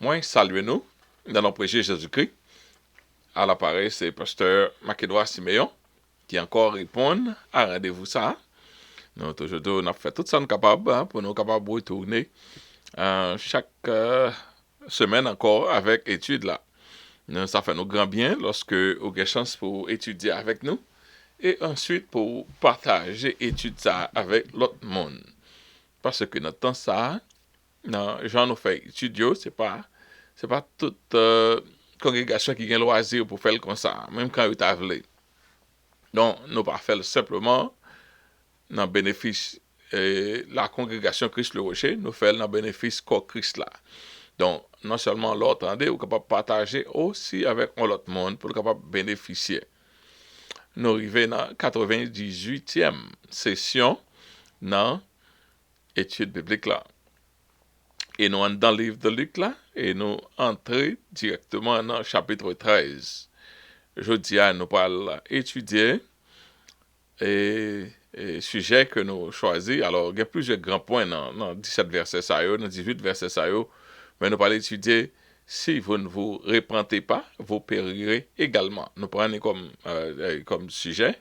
Moi, saluez-nous dans notre prêcher Jésus-Christ. À l'appareil, c'est Pasteur Makédois Siméon qui encore répond à rendez-vous ça. Nous, toujours, on a fait tout ça capable pour nous capables de retourner chaque semaine encore avec études là. Ça fait nous grand bien lorsque vous avez chance pour étudier avec nous et ensuite pour partager études ça avec l'autre monde. Parce que notre temps ça, non, j'en nous fait étudier, c'est pas toute congrégation qui a le loisir pour faire comme ça, même quand vous avez. Donc, nous pas faire simplement dans le bénéfice la congrégation Christ le Rocher, nous faisons dans le bénéfice corps Christ là. Donc, non seulement l'autre, vous êtes capable de partager aussi avec l'autre monde pour être capable de bénéficier. Nous arrivons dans la 98e session dans l'étude biblique là. Et nous sommes dans le livre de Luc là, et nous entrons directement dans le chapitre 13. Jeudi, nous allons étudier et sujet que nous choisissons. Alors, il y a plusieurs grands points dans 17 versets, dans 18 versets, mais nous allons étudier si vous ne vous repentez pas, vous périrez également. Nous prenons comme sujet,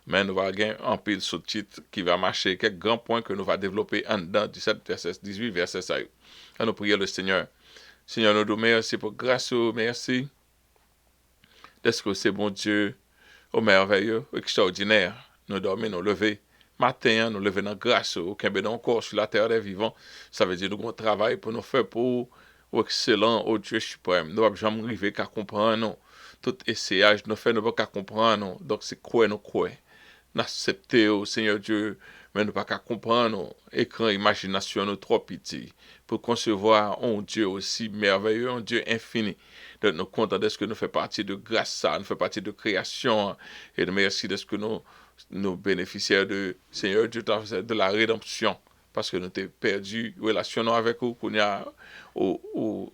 mais nous allons avoir un pile sous-titre qui va marcher quelques grands points que nous allons développer en dedans 18 versets. Et nous prions le Seigneur. Seigneur, nous te merci pour grâce, merci d'être que c'est bon Dieu, au merveilleux, extraordinaire. Nous dormons, nous lever. Matin, nous lever dans grâce, aucun bénin encore sur la terre des vivants. Ça veut dire que nous avons un travail pour nous faire pour excellent, au Dieu suprême. Nous n'avons jamais arrivé qu'à comprendre. Tout essayage nous fait, nous ne pouvons qu'à comprendre. Donc c'est quoi nous croyons. Nous acceptons, Seigneur Dieu, mais nous ne pouvons pas qu'à comprendre. Écran, imagination, nous trop petit. Pour concevoir un Dieu aussi merveilleux, un Dieu infini. Donc nous comptons de ce que nous fait partie de grâce, ça, nous fait partie de création. Et nous merci de ce que nous bénéficiaires de Seigneur Dieu de la rédemption. Parce que nous avons perdu relation avec vous, qu'on a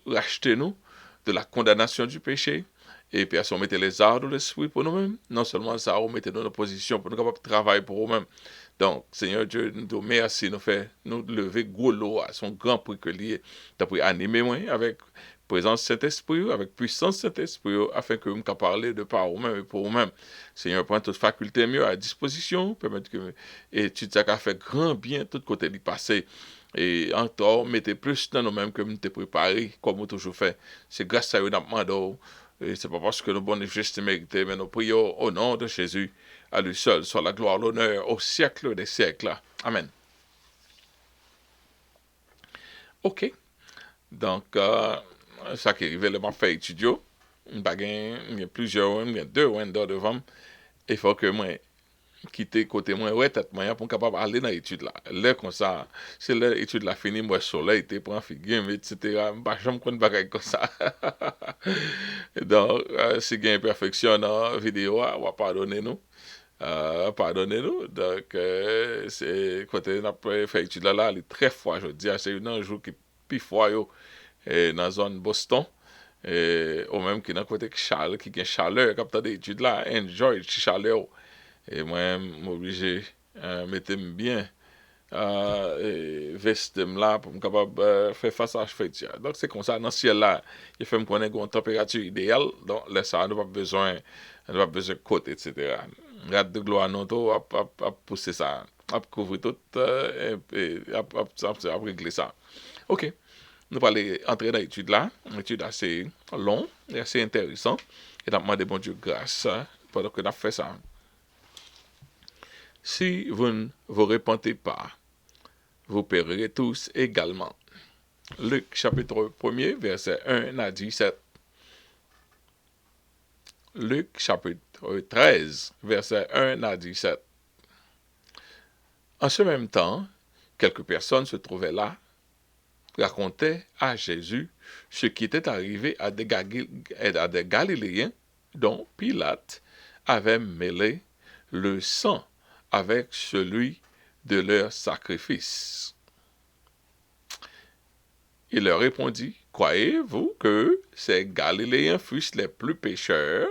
racheté nous de la condamnation du péché. Et puis, on mettait les arts de l'esprit pour nous-mêmes. Non seulement ça, on mettait dans nos positions pour nous capables de travailler pour nous-mêmes. Donc, Seigneur Dieu, nous te merci, nous lever gros lot à son grand prix que lié. Tu as animé moi avec présence Saint-Esprit, avec puissance Saint-Esprit, afin que nous puissions parler de par nous-mêmes et pour nous-mêmes. Seigneur, prends toute faculté mieux à disposition, permettre que et tu t'as fait grand bien tout côté du passé. Et encore, mettez plus dans nous-mêmes que nous t'es préparé, comme nous toujours fait. C'est grâce à eux, nous demandons. Et c'est pas parce que nous bonnes gestes mérités, mais nous prions au nom de Jésus. À lui seul soit la gloire, l'honneur au siècle des siècles. Amen. Ok. Donc, ça qui arrive, le m'a fait étudier. Il y a plusieurs, il y a deux windows devant. Il faut que moi quitter côté moi, ouais, tête moi, pour capable aller dans l'étude là. Là, comme ça, c'est l'étude là fini, moi, soleil, t'es prend figure, etc. Bah, j'aime qu'on bagaille comme ça. Donc, si il y a imperfection dans la vidéo, on va pardonner nous. Pardonnez-nous. Donc, c'est côté notre fait étude là, il est très froid. Je dis, c'est un jour qui est plus froid dans la zone Boston. Ou même qui est dans côté chaleur, qui a chaleur, comme d'études là, enjoy chaleur. Et moi, je suis obligé de mettre bien veste là pour me capable faire face à la. Donc, c'est comme ça, dans le ciel là, il fait me connaître une température idéale. Donc, là, ça, on n'a pas besoin de côte, etc. Regarde de gloire, non, à pousser ça, à couvrir tout, et à régler ça. Ok, nous allons entrer dans l'étude là, une étude assez longue et assez intéressante. Et nous demandons bon Dieu grâce pendant que nous avons fait ça. Si vous ne vous repentez pas, vous périrez tous également. Luc chapitre 1er, verset 1 à 17. Luc chapitre 13, verset 1 à 17. En ce même temps, quelques personnes se trouvaient là, racontaient à Jésus ce qui était arrivé à des Galiléens dont Pilate avait mêlé le sang avec celui de leur sacrifice. Il leur répondit, croyez-vous que ces Galiléens fussent les plus pécheurs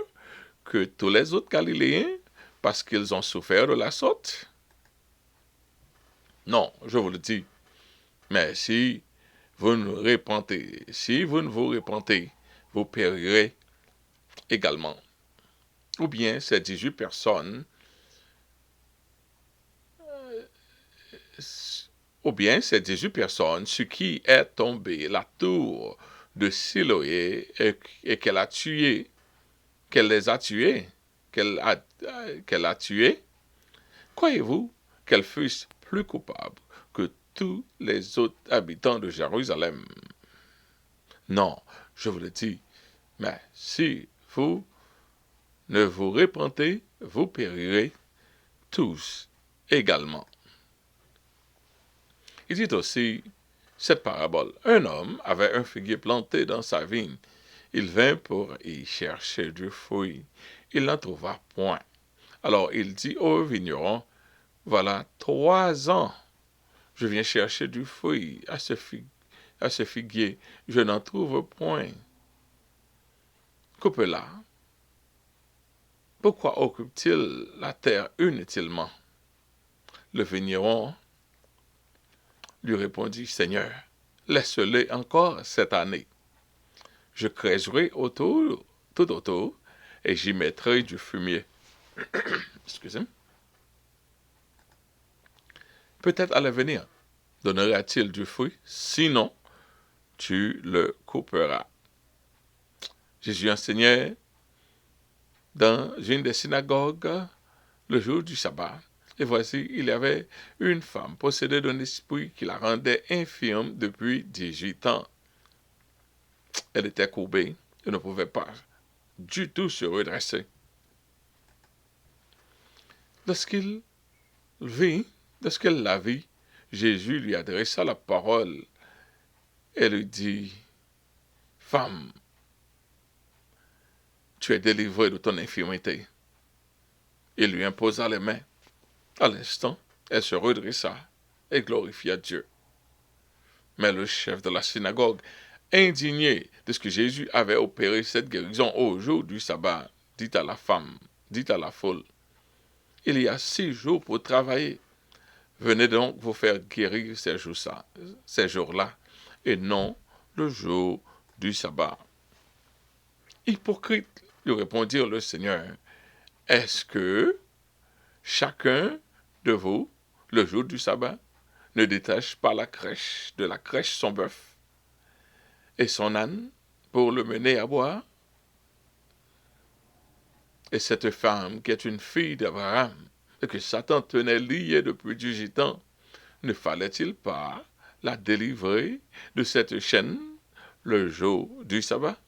que tous les autres Galiléens parce qu'ils ont souffert de la sorte? Non, je vous le dis. Mais si vous ne repentez. Si vous ne vous repentez, vous périrez également. Ou bien ces 18 personnes, sur qui est tombée la tour de Siloé et qu'elle a tué, qu'elle les a tués, qu'elle a tués, croyez-vous qu'elles fussent plus coupables que tous les autres habitants de Jérusalem? Non, je vous le dis, mais si vous ne vous repentez, vous périrez tous également. Il dit aussi cette parabole. Un homme avait un figuier planté dans sa vigne. Il vint pour y chercher du fruit. Il n'en trouva point. Alors il dit au vigneron, voilà 3 ans, je viens chercher du fruit à ce figuier, je n'en trouve point. Coupe-la. Pourquoi occupe-t-il la terre inutilement? Le vigneron lui répondit, Seigneur, laisse-le encore cette année. Je creuserai tout autour, et j'y mettrai du fumier. Excusez-moi. Peut-être à l'avenir, donnera-t-il du fruit, sinon tu le couperas. Jésus enseignait dans une des synagogues le jour du sabbat. Et voici, il y avait une femme possédée d'un esprit qui la rendait infirme depuis 18 ans. Elle était courbée et ne pouvait pas du tout se redresser. Lorsqu'elle la vit, Jésus lui adressa la parole et lui dit, Femme, tu es délivrée de ton infirmité. Il lui imposa les mains. À l'instant, elle se redressa et glorifia Dieu. Mais le chef de la synagogue, indigné de ce que Jésus avait opéré cette guérison au jour du sabbat, dit à la foule, il y a 6 jours pour travailler. Venez donc vous faire guérir ces jours-là, et non le jour du sabbat. Hypocrite, lui répondit le Seigneur, est-ce que chacun de vous, le jour du sabbat, ne détache pas de la crèche son bœuf et son âne pour le mener à boire? Et cette femme, qui est une fille d'Abraham, et que Satan tenait liée depuis 18 ans, ne fallait-il pas la délivrer de cette chaîne le jour du sabbat?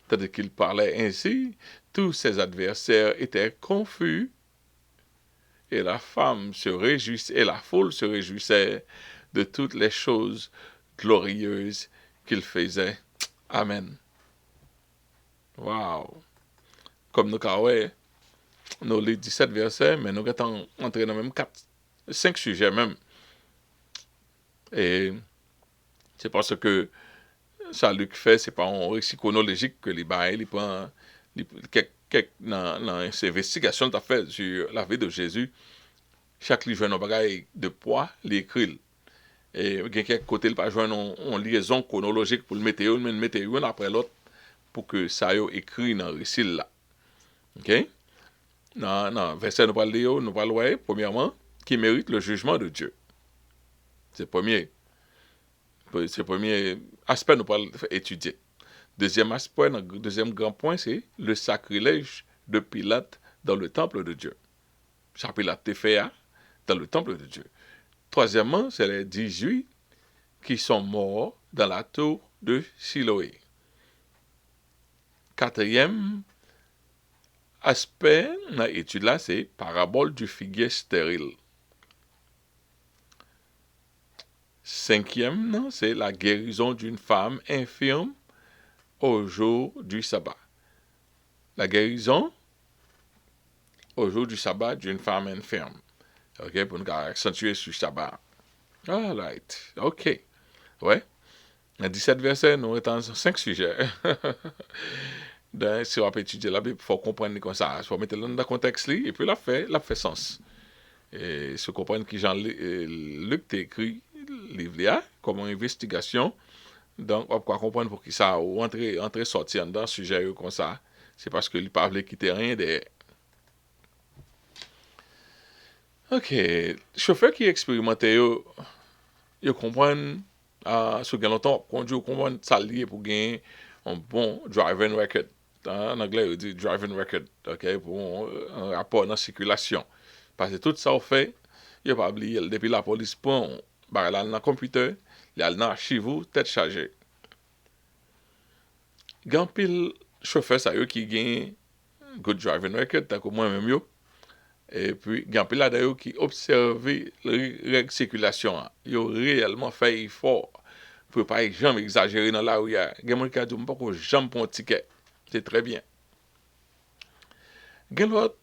Tandis qu'il parlait ainsi, tous ses adversaires étaient confus, et la foule se réjouissait de toutes les choses glorieuses qu'il faisait. Amen. Wow. Comme nous avons nous les 17 versets, mais nous sommes entrés dans même 5 sujets même. Et c'est parce que ça Luc fait, c'est pas un récit chronologique que il prend dans ses investigations qu'il a fait sur la vie de Jésus. Chaque livre a un bagage de poids, il écrit. Et il y a quelques côtés, il pas joindre une liaison chronologique pour le mettre un après l'autre pour que ça ait écrit dans le récit là. OK? Non, verset nous parle lire, nous parle voir premièrement qui mérite le jugement de Dieu. C'est le premier aspect nous parle étudier. Deuxième aspect, deuxième grand point, c'est le sacrilège de Pilate dans le temple de Dieu. Pilate fait dans le temple de Dieu. Troisièmement, c'est les 18 qui sont morts dans la tour de Siloé. Quatrième aspect dans l'étude là, c'est parabole du figuier stérile. Cinquième, c'est la guérison d'une femme infirme au jour du sabbat. La guérison au jour du sabbat d'une femme infirme. OK, pour nous accentuer sur le sabbat. All right. OK. Ouais. Dans 17 versets, nous sommes dans 5 sujets. Si on peut étudier la Bible, il faut comprendre comme ça. Il faut mettre dans le contexte, et puis la fait sens. Et se comprendre que Jean-Luc t'a écrit livre là, comme une investigation. Donc, on peut comprendre pour qui ça, ou entrer sortir dans un sujet comme ça. C'est parce que il ne pas quitter rien derrière. Ok, chauffeur qui expérimenté, ils comprennent, sur quel longtemps, conduire, comprendre ça lié pour gagner un bon driving record. En anglais, on dit driving record, ok, pour un rapport dans la circulation. Parce que tout ça, on fait, il a pas oublié, depuis la police prend, bah, là, dans le computer, il y a dans l'archive, tête chargée. Gan pile chauffeur ça yo qui gagne good driving record, tant que moi-même yo. Et puis, il y a un là d'ailleurs qui observe les règles de circulation. Ils ont réellement fait effort pour ne pas jamais exagérer dans la rue. Il y a des gens qui disent que jamais prendre un ticket. C'est très bien. Il y a l'autre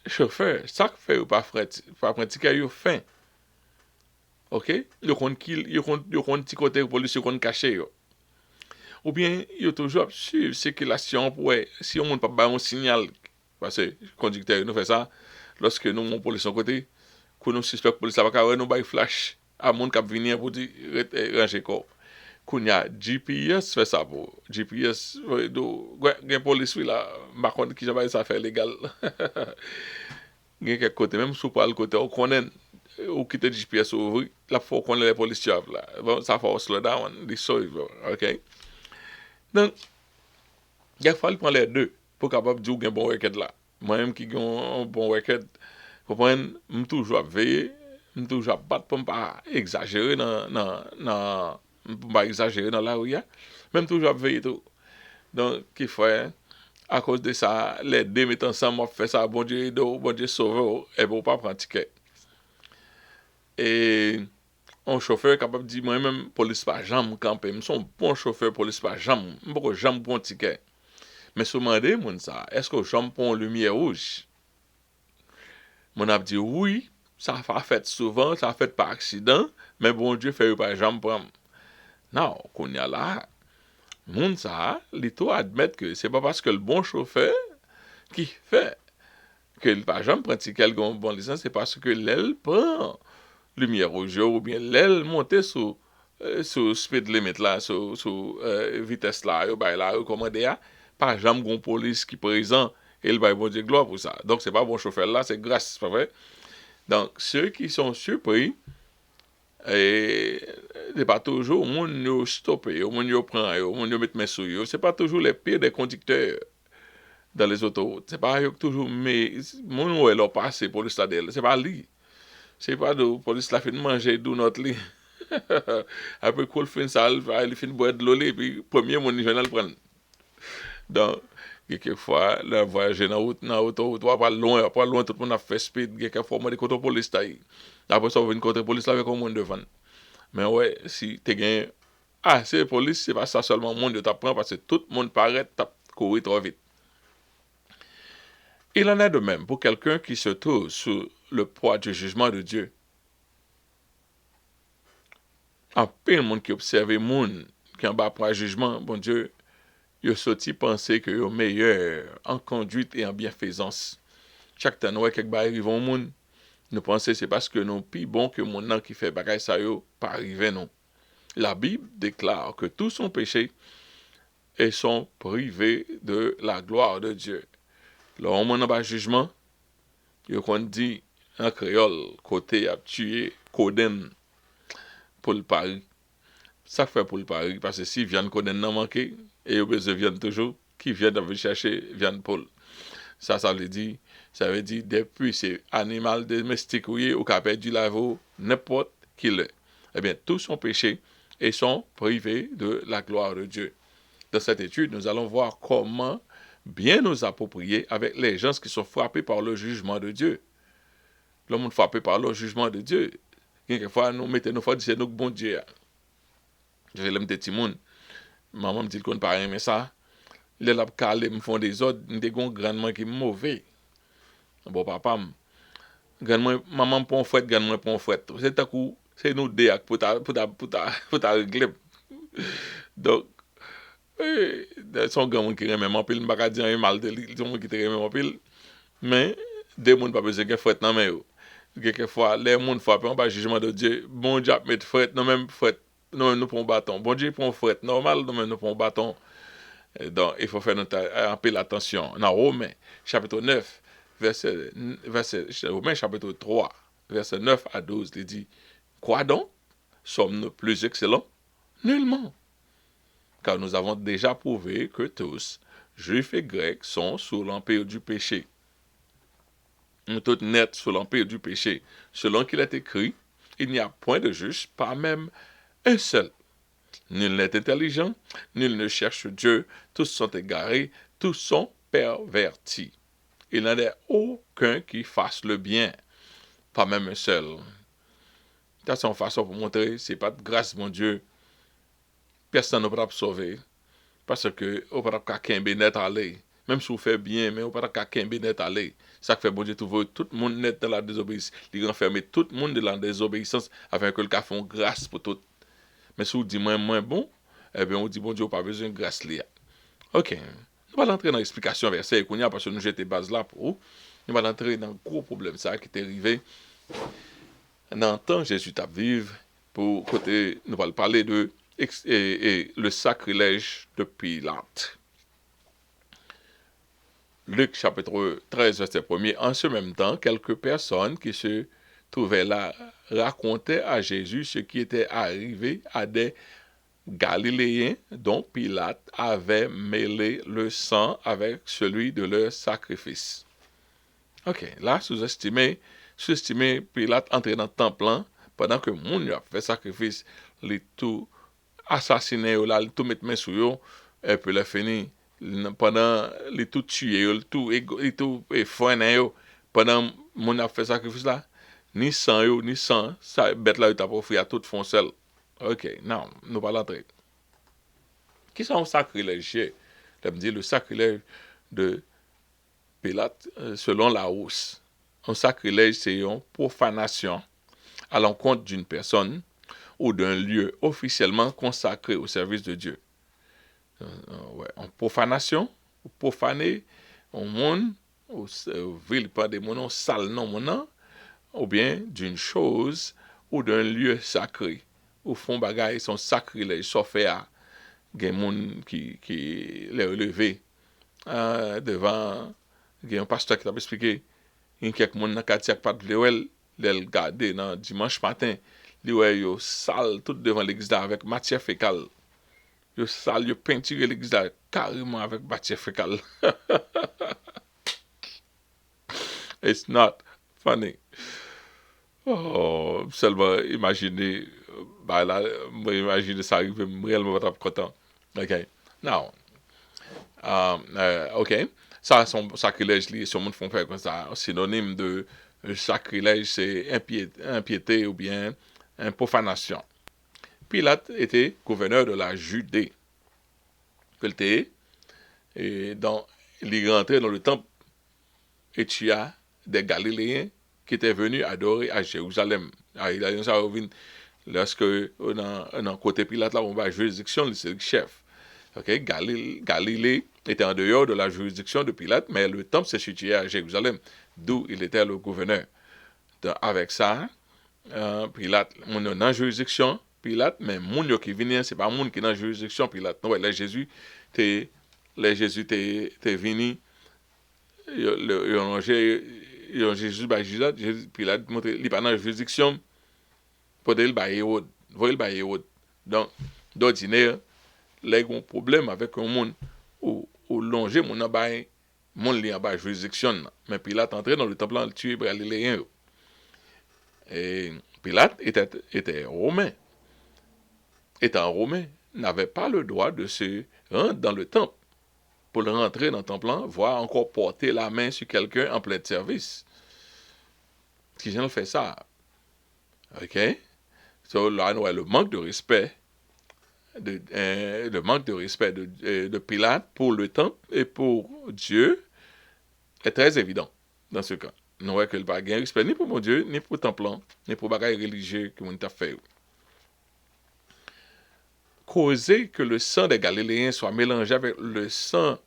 chauffeur, ça fait ou pas prendre un ticket, il fait. Ok? Il y a un petit côté de police qui est caché. Ou bien, il y a toujours suivre la circulation pour si on ne peut pas un signal. Parce que le conducteur nous fait ça, lorsque nous, mon police, côté, que nous suspectons police, ça va nous bailler flash à mon qui venir pour dire ranger corps. Quand il y a GPS fait ça pour GPS, il police là, par contre qui jamais ça fait légal. Il y a quelques côtés même sous le côté on connaît ou quitter GPS ouvert, là faut qu'on les policiers là. Bon, ça faut slow down, this so, OK. Donc, il faut prendre les deux pour capable dire qu'il y a un bon record là. Moi-même qui ai un bon record, comprenez, je suis toujours veiller, je suis toujours battre pour ne pas exagérer dans la rue. Même toujours veiller tout. Donc, qu'il faut, à cause de ça, les deux mettent ensemble, on fait ça, bon Dieu sauve, et pour pas prendre ticket. Et un chauffeur capable de dire, moi-même, police pas jamais camper, je suis un bon chauffeur, police pas jamais, je ne peux jamais prendre ticket. Mais si vous demandez, est-ce que j'aime prendre lumière rouge? Mon a dit oui, ça a fait souvent, ça a fait par accident, mais bon Dieu fait pas jamais prendre. Non, qu'on y a là, moun ça, il doit admettre que c'est pas parce que le bon chauffeur qui fait que le pas jamais prend ticket le bon licence, c'est parce que l'aile prend lumière rouge ou bien l'aile monte sur speed limit là, sur vitesse là, ou ben là recommandé pas jamais gon police qui présent et il va bon Dieu gloire pour ça. Donc c'est pas bon chauffeur là, c'est grâce, c'est pas vrai. Donc ceux qui sont surpris et c'est pas toujours moun yo stoppé, moun yo prend, moun yo met main sur yo, c'est pas toujours les pires des conducteurs dans les autoroutes. C'est pas toujours mais moun ou leur passer pour le stade, c'est pas lui. C'est pas de police la fin manger d'où notre lit. Après qu'on fin ça, il fin boire de l'eau et puis premier mon journal prendre. Donc quelquefois le voyager dans autoroute pas loin tout le monde a fait speed quelquefois moi des côté police taille. Après ça on vient côté police là avec un monde devant. Mais ouais, si tu gagnes c'est police, c'est pas ça seulement monde t'apprend parce que tout le monde paraît courir trop vite. Il en est de même pour quelqu'un qui se trouve sous le poids du jugement de Dieu. En plein monde qui observe le monde qui en bas pour le jugement, bon Dieu, il a sorti penser que est meilleur en conduite et en bienfaisance. Chaque temps, nous, quelque part arrive au monde, nous pensons que c'est parce que nous plus bon que mon nom qui fait bagaille ça yo, pas arriver non. La Bible déclare que tous sont péchés et sont privés de la gloire de Dieu. Lorsqu'on a un jugement, il qu'on dit en créole, côté a tué, Coden pour le pari. Ça fait pour le pari, parce que si viande Coden n'a manqué, et au besoin viande toujours, qui vient de chercher viande Paul. Ça veut dire, depuis ces animaux domestiques ou qu'a perdu la vie, n'importe qui l'est. Eh bien, tous sont péchés et sont privés de la gloire de Dieu. Dans cette étude, nous allons voir comment bien nous approprier avec les gens qui sont frappés par le jugement de Dieu. Le monde frappé par le jugement de Dieu. Quelquefois, nous mettons nos fois, c'est nous bon Dieu. Je vais le petit monde. Maman me dit qu'on ne pas aimer ça. Les lab calés me font des ordres, des grandement qui mauvais. Bon papa, maman pon fouette, grandement pon fouette. C'est un coup, c'est nous deux pour ta régler. Donc son grand monde qui remet mon pile, m'pa dire un mal de lui, son monde qui te remet mon pile. Mais des monde pas besoin que fouette nan men yo. quelquefois, les gens frappent en bas jugement de Dieu. Bon Dieu, met fret, non même fret, non même nous prenons bâton. Bon Dieu prend fret normal, non même nous prenons bâton. Donc, il faut faire un peu l'attention. Dans Romains, chapitre 9, Romains, chapitre 3, verset 9 à 12, il dit, quoi donc? Sommes-nous plus excellents? Nullement. Car nous avons déjà prouvé que tous, juifs et grecs, sont sous l'empire du péché. Nous tous nets sous l'empire du péché. Selon qu'il est écrit, il n'y a point de juste, pas même un seul. Nul n'est intelligent, nul ne cherche Dieu, tous sont égarés, tous sont pervertis. Il n'en est aucun qui fasse le bien, pas même un seul. Ça, c'est une façon pour montrer, c'est pas de grâce, mon Dieu. Personne ne peut pas sauver. Parce que, on ne peut pas qu'un net aller. Même si vous faites bien, mais on ne peut pas qu'un net aller. Ça fait bon Dieu, tout le monde net dans la désobéissance. Il renferme tout le monde dans la désobéissance afin que le cas fasse grâce pour tout. Mais si vous dites moins bon, eh bien, on dit bon Dieu, pas besoin de grâce là. Ok. Nous allons entrer dans l'explication verset parce que nous jetons base là pour vous. Nous allons entrer dans un gros problème ça qui est arrivé dans le temps Jésus t'a vivre pour côté nous allons parler de le sacrilège de Pilate. Luc chapitre 13 verset 1er. En ce même temps, quelques personnes qui se trouvaient là racontaient à Jésus ce qui était arrivé à des Galiléens dont Pilate avait mêlé le sang avec celui de leur sacrifice. Ok, là, sous-estimé Pilate entrer dans le temple pendant que moun a fait sacrifice, les tout assassiné, là, tout mettre main sur eux, et puis le fini, pendant les tout tué, les tout foiné, pendant moun a fait sacrifice là, ni sang, ça bête là, il t'a pas offert à tout foncel. Ok, non, nous pas l'entrer. Qui sont sacrilèges? Je me dis le sacrilège de Pilate selon la hausse. Un sacrilège, c'est une profanation à l'encontre d'une personne ou d'un lieu officiellement consacré au service de Dieu. En profanation, profaner un monde, ou ville pas des mots sale non mon ou bien d'une chose ou d'un lieu sacré. Au fond, bagaille sont sacrilèges, sauf fait à des gens qui les relevé devant un pasteur qui t'a expliqué il y a quelques gens dans le quartier qui pas de l'éole les regarder dans dimanche matin li ouais yo sale tout devant l'église avec matière fécale yo sale yo peinture l'église carrément avec matière fécale. It's not funny. Oh, seulement imaginer bah là imaginer ça arrive réellement pas content. OK. Now OK. Ça, son sacrilège, si on font faire comme ça, synonyme de sacrilège, c'est impiété ou bien profanation. Pilate était gouverneur de la Judée. Et donc, il rentrait dans le temple et tu as des Galiléens qui étaient venus adorer à Jérusalem. Lorsque on a côté Pilate là, on va à juridiction, c'est le chef. Okay? Galilée était en dehors de la juridiction de Pilate, mais le temple se situait à Jérusalem, d'où il était le gouverneur. Donc, avec ça, Pilate, on est dans la juridiction Pilate, mais moun qui vient, c'est pas moun qui est dans la juridiction Pilate. Non, les Jésus t'es venu, ils ont Jésus, Pilate montre, il n'est pas dans la juridiction, pour dire, il va donc, d'ordinaire, les gros problème avec un monde ou longer mon abay mon li en bas juridiction mais Pilate entré dans le temple en tuer Galiléen et Pilate était romain étant romain n'avait pas le droit de se rendre dans le temple pour rentrer dans le temple voire encore porter la main sur quelqu'un en plein service qui gens fait ça. OK, so là le manque de respect le manque de respect de Pilate pour le temple et pour Dieu est très évident dans ce cas. Nous voyons que le pas de respect ni pour mon Dieu, ni pour le temple, ni pour les bagages religieux que nous avons fait. Causer que le sang des Galiléens soit mélangé avec le sang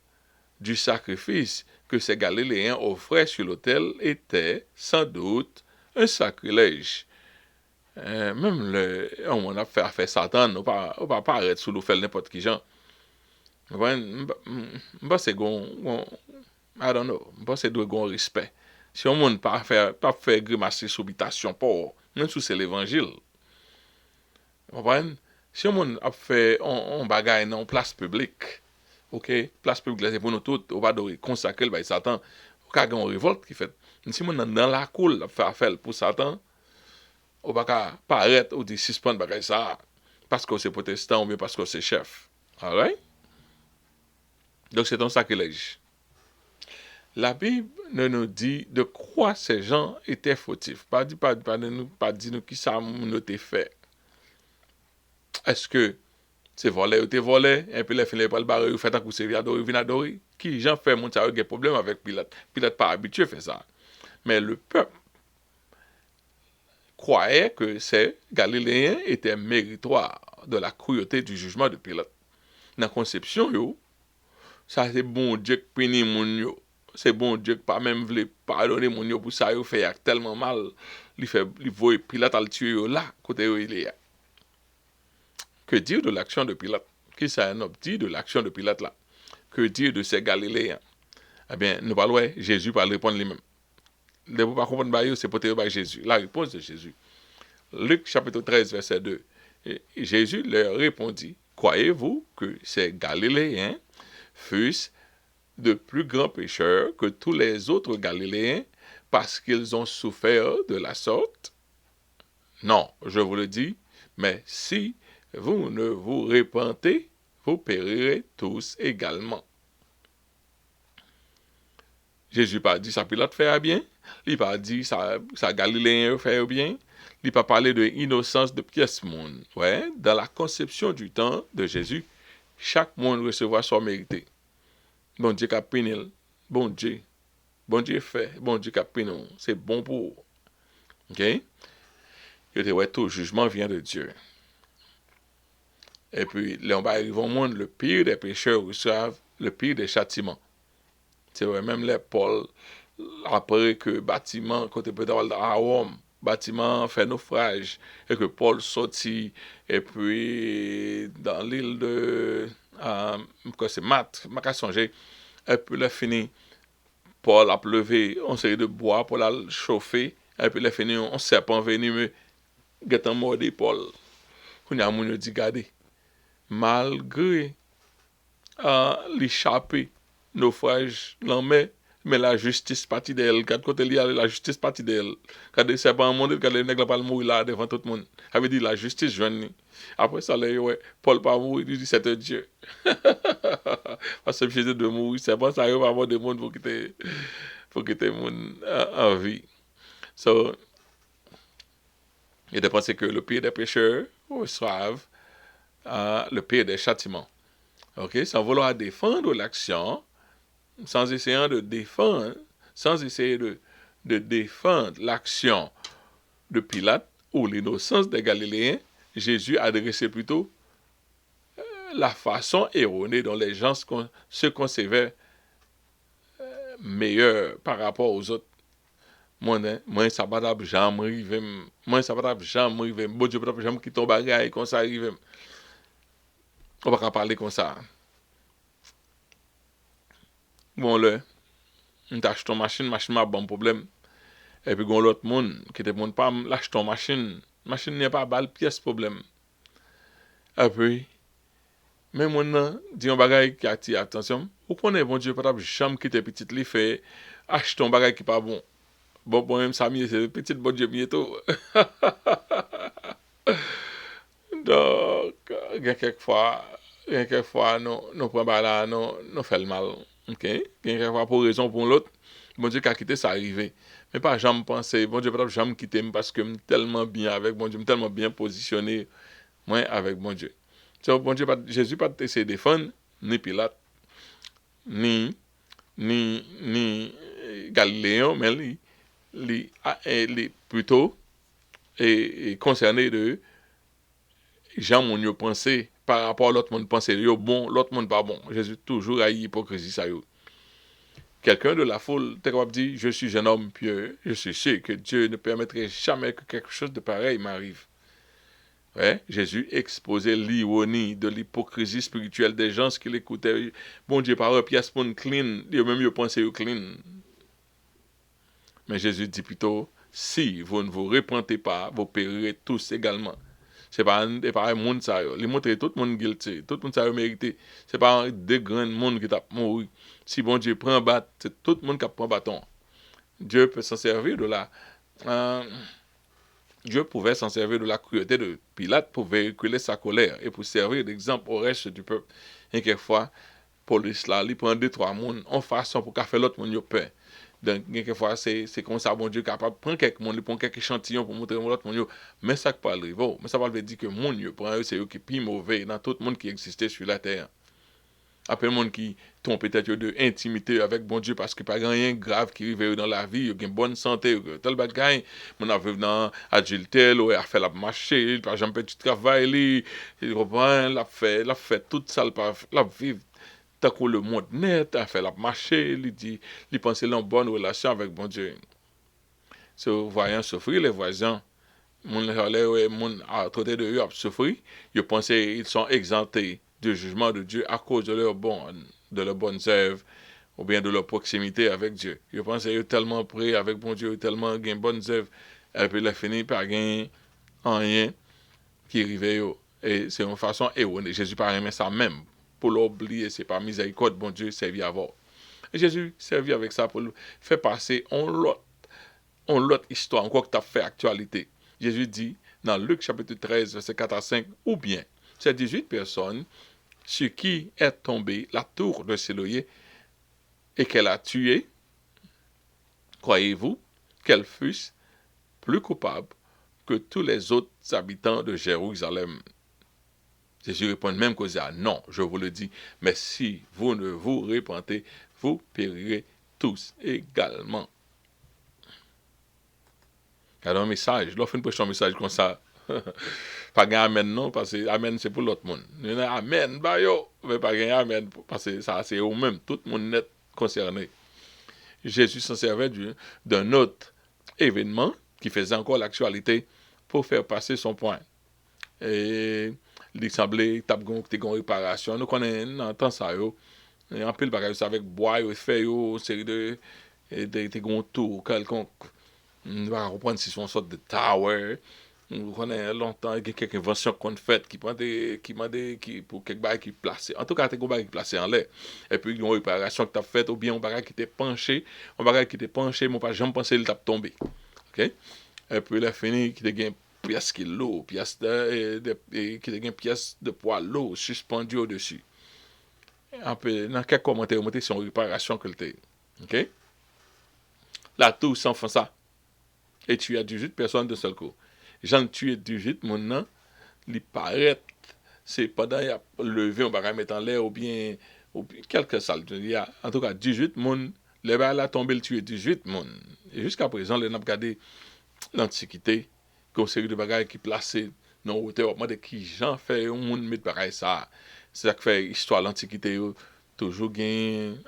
du sacrifice que ces Galiléens offraient sur l'autel était sans doute un sacrilège. Même on a fait Satan, on va pas arrêter sous nous faire n'importe qui gens. C'est gon, I don't know, c'est de gon respect. Si on monde pas faire grimacer sous habitation pour même si c'est l'évangile. Si on a fait on bagaille dans place publique. OK, place publique c'est pour nous tous, on va devoir consacrer le Satan. On a une révolte qui fait. Si on dans la cour faire affaire pour Satan, on va pas arrêter ou dire suspendre bagaille ça parce que c'est protestant ou bien parce que c'est chef. Alright? Donc c'est un sacrilège. La Bible ne nous dit de quoi ces gens étaient fautifs. Pas dit nous qui ça nous été fait. Est-ce que c'est volé ou t'es volé, et puis les filles pas le barrer ou fait un coup série adorer, vient adorer. Qui gens fait mon ça a des problèmes avec Pilate. Pilate pas habitué à faire ça. Mais le peuple croyait que ces Galiléens étaient méritoires de la cruauté du jugement de Pilate. Dans la conception, ça c'est bon Dieu qui punit moun yo. C'est bon Dieu qui pas même voulu pardonner moun yo pour ça yo fait tellement mal. Il voit Pilate al tuer yo là côté où il est. Que dire de l'action de Pilate? Qui ça dit de l'action de Pilate là? Que dire de ces Galiléens? Eh bien, nous parlons, Jésus va répondre lui-même. Ne vous pas comprendre, c'est pour te dire Jésus. La réponse de Jésus. Luc chapitre 13, verset 2. Et Jésus leur répondit, croyez-vous que ces Galiléens fussent de plus grands pécheurs que tous les autres Galiléens parce qu'ils ont souffert de la sorte? Non, je vous le dis, mais si vous ne vous repentez, vous périrez tous également. Jésus pas dit ça Pilate fait bien, il pas dit ça Galiléen fait bien, il pas parlé de innocence de pièce monde. Ouais, dans la conception du temps de Jésus, chaque monde recevra son mérité. Bon Dieu qu'a pénil, bon Dieu fait, bon Dieu qu'a pénil, c'est bon pour. OK? Et ouais, tout jugement vient de Dieu. Et puis, là, on va arriver au monde, le pire des pécheurs reçoivent le pire des châtiments. C'est vrai, même les Paul, après que bâtiment, côté peut-être à Rome, bâtiment fait naufrage, et que Paul sortit, et puis dans l'île de, c'est Matt, m'a songé, et puis là fini, Paul a levé une série de bois pour la chauffer, et puis là fini, un serpent venimeux, guettant mordé Paul. On a moun dit, regardez, malgré l'échappée, naufrage, l'emmène, mais la justice partie d'elle. Quand côté il y a la justice partie d'elle. Quand c'est pas un monde, quand les nègres pas mourir là devant tout le monde. Ça veut dire la justice jeune. Après ça, ouais, Paul pas mourir, il dit c'est un Dieu. Parce que Jésus de mourir, c'est pas ça, il va avoir des mondes pour quitter le monde en vie. So, il a pensé que le pire des pécheurs reçoivent le pire des châtiments. OK? Sans vouloir défendre l'action, sans essayer de défendre l'action de Pilate ou l'innocence des Galiléens, Jésus adressait plutôt la façon erronée dont les gens se concevaient meilleurs par rapport aux autres. Moi, ça va pas jamais arriver. Moi, ça va pas jamais arriver. Bon Dieu, pas jamais quitter ton bagage comme ça arrive. On va pas parler comme ça. Bon, là, on t'achète ton machine a bon problème. Et puis, gon l'autre monde qui te monde pas lâche ton machine n'est pas balle pièce problème. Et puis, même on dit un bagage qui attire attention. Ou connaît bon Dieu pas jamais quitter petite li fait acheter ton bagage qui pas bon. Bon même ça c'est petite bon Dieu bientôt. Donc, quelquefois nous prend là nous fait le mal. OK? Quelquefois pour raison pour l'autre, bon Dieu qui a quitté ça arrivé. Mais pas jamais penser bon Dieu pas jamais quitter parce que je suis tellement bien avec bon Dieu, tellement bien positionné moi avec bon Dieu. So, bon Dieu Jésus pas essayer de défendre ni Pilate ni Galiléen, mais lui plutôt est concerné de gens mon yo penser par rapport à l'autre monde penser yo bon l'autre monde pas bon. Jésus toujours a hypocrisie ça yo. Quelqu'un de la foule était capable de dire, je suis un homme pieux, je suis sûr que Dieu ne permettrait jamais que quelque chose de pareil m'arrive. Ouais, Jésus exposait l'ironie de l'hypocrisie spirituelle des gens qui l'écoutaient. Bon Dieu, par eux, pièce pour clean, même ils pensaient clean. Mais Jésus dit plutôt, si vous ne vous repentez pas, vous périrez tous également. C'est pas un monde ça. Il montre tout le monde guilty, tout le monde ça mérité. C'est pas des grands monde qui t'a mouru. Si bon Dieu prend bat, c'est tout le monde qui prend bâton. Dieu peut s'en servir de la Dieu pouvait s'en servir de la cruauté de Pilate pour véhiculer sa colère et pour servir d'exemple au reste du peuple. Et quelquefois, police là, il prend deux, trois personnes en façon pour faire l'autre monde peur. Donc, quelquefois, c'est comme ça, bon Dieu, capable de prendre quelques monde, il prend quelques échantillons pour montrer l'autre monde. Mais ça ne pas arriver. Mais ça veut dire que le monde, c'est eux qui sont plus mauvais dans tout le monde qui existait sur la terre. Après, le monde qui tombe peut-être de intimité avec bon Dieu parce qu'il n'y a pas rien de grave qui arrive dans la vie, il y a une bonne santé, tel bagage, mon arrive dans adultère, il a fait la marché, il n'a jamais fait du travail, il reprend, il a fait tout ça, il a vivre tant que le monde net, il a fait la marché, il dit, il pense qu'il a une bonne relation avec bon Dieu. So, voyant souffrir les voisins, mon à côté de eux a souffert, ils pensaient qu'ils sont exemptés du jugement de Dieu à cause de leur bonnes œuvres ou bien de leur proximité avec Dieu. Ils pensaient qu'ils tellement près avec bon Dieu, tellement gain bonnes œuvres, et puis ils finissent par gagner rien qui arrivait. Et c'est une façon erronée. Jésus par aimé ça même. Pour l'oublier, c'est pas miséricorde, bon Dieu, servi avant. Et Jésus servi avec ça pour faire passer en l'autre histoire, encore que tu as fait actualité. Jésus dit dans Luc chapitre 13, verset 4 à 5, ou bien, ces 18 personnes, sur qui est tombée la tour de Siloé et qu'elle a tué, croyez-vous qu'elles fussent plus coupables que tous les autres habitants de Jérusalem? Jésus répond même que non, je vous le dis, mais si vous ne vous repentez, vous périrez tous également. Alors, un message, l'offre une prochaine message comme ça. Pas gagner amen non, parce que amen c'est pour l'autre monde. Il y a amen, bah yo, mais pas gagner amen, parce que ça c'est eux-mêmes, tout le monde net concerné. Jésus s'en servait d'un autre événement qui faisait encore l'actualité pour faire passer son point. Et il semblait que tu as une réparation. Nous connaissons dans temps ça, et en pile bagage avec bois, et fait une série de tours quelconque. On va reprendre si c'est une sorte de tower. On connaît longtemps il y a quelques inventions qu'on fait qui pour quelques bails qui placé. En tout cas, quelques bails qui placé en l'air. Et puis une réparation que tu as faite ou bien un bagage qui était penché, mon pas jamais pensé il t'a tombé. OK? Et puis il a fini qui te gagne pièce qui l'eau, pièce qui te gagne pièce de poids lourd suspendu au-dessus. Un peu dans quelques commentaires, on c'est une réparation que le OK? La tour s'enfonce ça. Et tu as 18 personnes de seul coup. J'en tué 18 maintenant, il paraît, c'est pendant qu'il a levé, on va mettre en l'air ou bien quelques salles. Il y a en tout cas 18 personnes, les balles a tombé, il tué 18 personnes. Et jusqu'à présent, on a regardé l'Antiquité, comme série de bagages qui placés dans la hauteur, de qui j'en fait un monde mettre bagages ça. C'est ça qui fait l'histoire de l'Antiquité. Toujours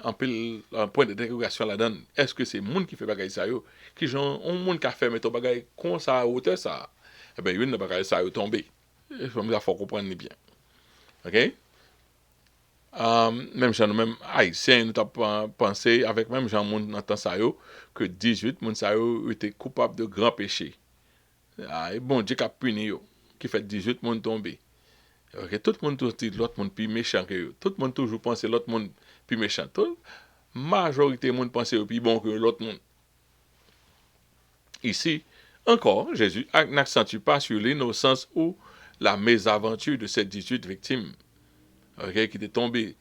un point de dérogation là-dedans. Est-ce que c'est le monde qui fait bagaille ça yo? Qui genre, un monde qui a fait mettre bagaille comme ça à hauteur ça? Eh bien, une bagaille ça yo tombé. Il faut comprendre bien. OK? Même gens, même haïtiens, nous avons pensé, avec même gens dans temps ça yo, que 18 moun ça yo étaient coupables de grands péchés. Et bon Dieu qui a puni yo, qui fait 18 moun tomber. Okay, tout le monde dit l'autre monde plus méchant que eux. Tout le monde toujours pense l'autre monde plus méchant. Tout majorité du monde pense plus bon que l'autre monde. Ici, encore, Jésus n'accentue pas sur l'innocence ou la mésaventure de ces 18 victimes qui étaient tombées,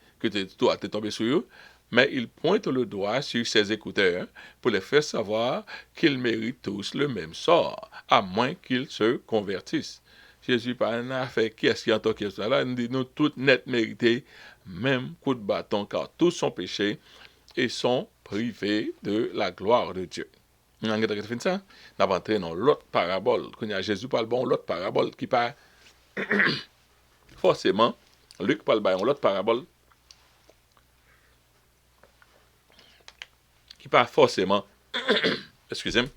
sur eux, mais il pointe le doigt sur ses écouteurs pour les faire savoir qu'ils méritent tous le même sort, à moins qu'ils se convertissent. Jésus n'a fait qui est-ce qui entend qui est là, il dit nous tous net mérités, même coup de bâton, car tous sont péchés et sont privés de la gloire de Dieu. Nous avons fait ça, nous avons entré dans l'autre parabole. Quand Jésus parle bon, l'autre parabole qui parle forcément, Luc parle bon, l'autre parabole. pas forcément, excusez-moi,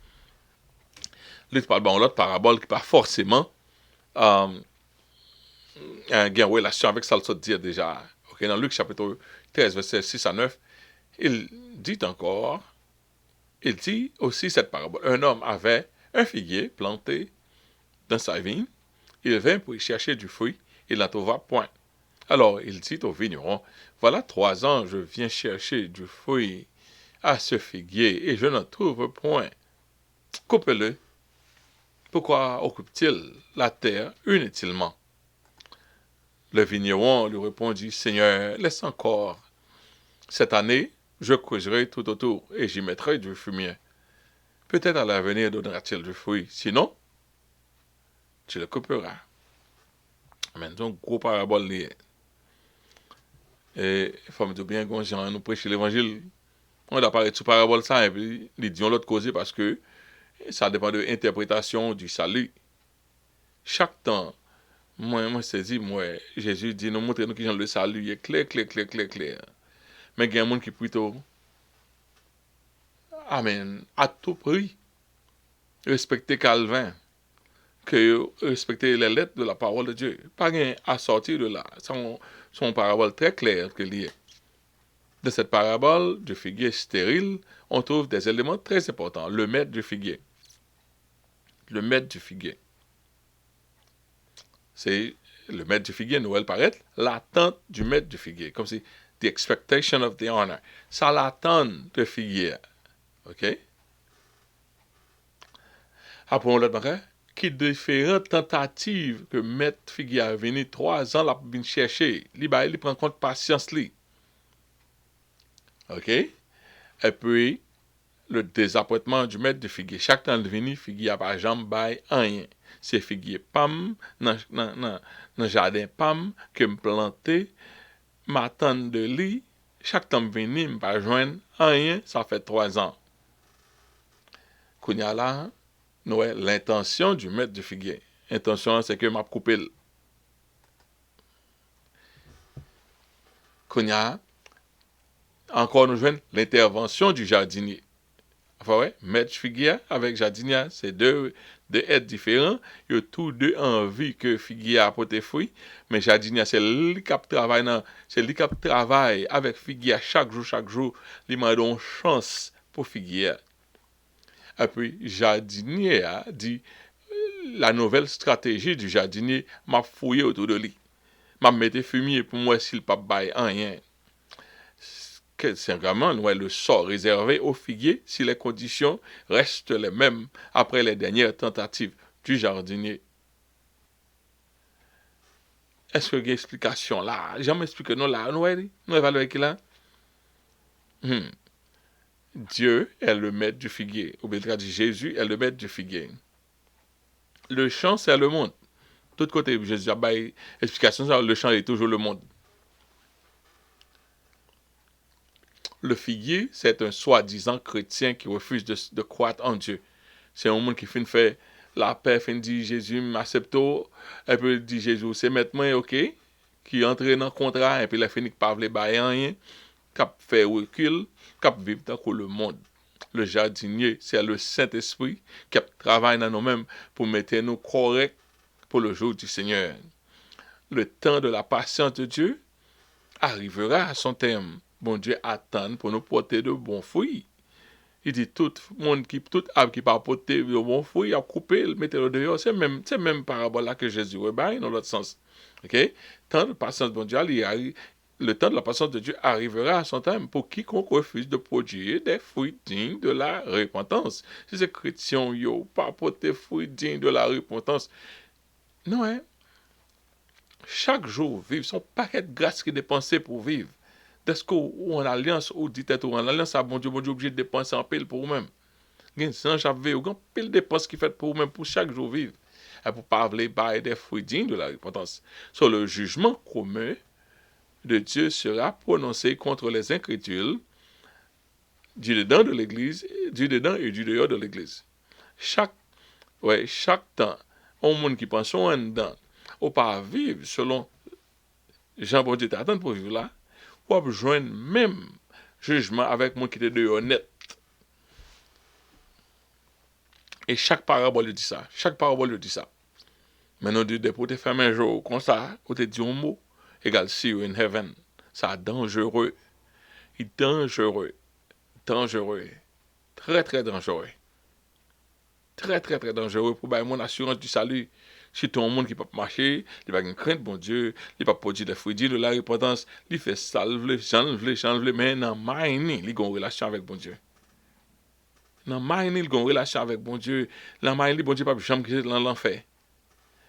lui parle bon l'autre parabole qui pas forcément euh, une relation avec ça le dire déjà. OK, dans Luc chapitre 13 verset 6 à 9, il dit encore, il dit aussi cette parabole. Un homme avait un figuier planté dans sa vigne. Il vint pour y chercher du fruit. Il n'en trouva point. Alors il dit au vigneron, voilà 3 ans, je viens chercher du fruit à ce figuier et je n'en trouve point. Coupe-le. Pourquoi occupe-t-il la terre inutilement? Le vigneron lui répondit, Seigneur, laisse encore. Cette année, je creuserai tout autour et j'y mettrai du fumier. Peut-être à l'avenir donnera-t-il du fruit. Sinon, tu le couperas. Amen. Donc, gros parabole lié. Et il faut me dire bien quand nous prêcher l'évangile, on a parlé de ce parabole ça et puis ils disent l'autre cause parce que ça dépend de l'interprétation du salut. Chaque temps, moi c'est dit, moi, Jésus dit nous montrer nous qui le salut est clair. Mais il y a des gens qui plutôt, amen, à tout prix, respecter Calvin, que respecter les lettres de la parole de Dieu. Pas rien à sortir de là. C'est une parabole très claire que liée. De cette parabole du figuier stérile, on trouve des éléments très importants. Le maître du figuier. Le maître du figuier. C'est le maître du figuier, Noël paraît, l'attente du maître du figuier. Comme si, the expectation of the honor. Ça l'attend du figuier. OK? Après, on l'a qui différentes tentatives que maître figuier a venu 3 ans, la venu chercher. Il prend compte patience. OK? Et puis, le désappointement du maître de figuier. Chaque temps de venir, figuier n'a pas jamais bail rien. C'est figuier pam, dans jardin pam, que me planté, m'attendre de lit. Chaque temps de venir, me pas joindre rien, ça fait 3 ans. Kounya là, nous l'intention du maître de figuier. L'intention, c'est que m'a coupé. Kounya, encore nous joignons l'intervention du jardinier. Enfin, ouais, maître figuier avec jardinier, c'est deux êtres différents. Ils ont tous deux envie que figuier apporte fruit, mais jardinier, c'est lui qui travaille avec figuier chaque jour. Il m'a donné une chance pour figuier. Et puis, jardinier a dit, la nouvelle stratégie du jardinier m'a fouillé autour de lui. M'a mis fumier pour moi s'il pas bail rien. C'est vraiment le sort réservé aux figuiers si les conditions restent les mêmes après les dernières tentatives du jardinier. Est-ce qu'il y a une explication là? Jamais expliqué non là. Nous évaluons qui là? Dieu est le maître du figuier. Ou bien dit Jésus est le maître du figuier. Le champ, c'est le monde. Tout côté, Jésus a dit explication, le champ est toujours le monde. Le figuier, c'est un soi-disant chrétien qui refuse de croître en Dieu. C'est un monde qui finit faire la paix, finit dire Jésus m'accepte, et puis dit Jésus c'est maintenant ok, qui entre dans le contrat, et puis il finit par parler rien, cap fait recul, cap vivre dans le monde. Le jardinier, c'est le Saint-Esprit qui travaille dans nous-mêmes pour mettre nous corrects pour le jour du Seigneur. Le temps de la patience de Dieu arrivera à son terme. Bon Dieu attend pour nous porter de bons fruits. Il dit tout arbre qui pas porter de bons fruits, il a coupé, il mettait le dehors. C'est même parabole là que Jésus rebaille dans l'autre sens. OK? Temps de patience de bon Dieu, le temps de la patience de Dieu arrivera à son terme pour quiconque refuse de produire des fruits dignes de la repentance. Si ces chrétiens n'ont pas porté fruits dignes de la repentance, non, hein? Chaque jour, vivre son paquet de grâce qui est dépensé pour vivre. Dès qu'on en alliance, ou dit ou en alliance, bon Dieu obligé de dépenser en pile pour vous-même. Sans j'avais ou pile de dépenses qui fait pour vous-même pour chaque jour vivre. Et pour parler des fruits dignes de la repentance. Sur le jugement commun de Dieu sera prononcé contre les incrédules du dedans de l'Église, du dedans et du dehors de l'Église. Chaque temps, on monde qui pense en dedans, ou pas vivre selon Jean bon Dieu t'attend pour vivre là, ou joindre même jugement avec mon qui était de honnête. Et chaque parabole dit ça. Chaque parabole dit ça. Maintenant, Dieu, pour te faire un jour comme ça, ou te dit un mot, égal see you in heaven. Ça dangereux. Il est dangereux. Dangereux. Très, très dangereux. Très, très, très dangereux pour mon assurance du salut. Si tout le monde qui peut marcher, il va avoir crainte, bon Dieu, il va produire des fruits de la repentance, il fait salve, change, mais dans ma il a une relation avec bon Dieu. Dans ma il a une relation avec bon Dieu. Dans ma bon Dieu, pas jamais quitter dans l'enfer.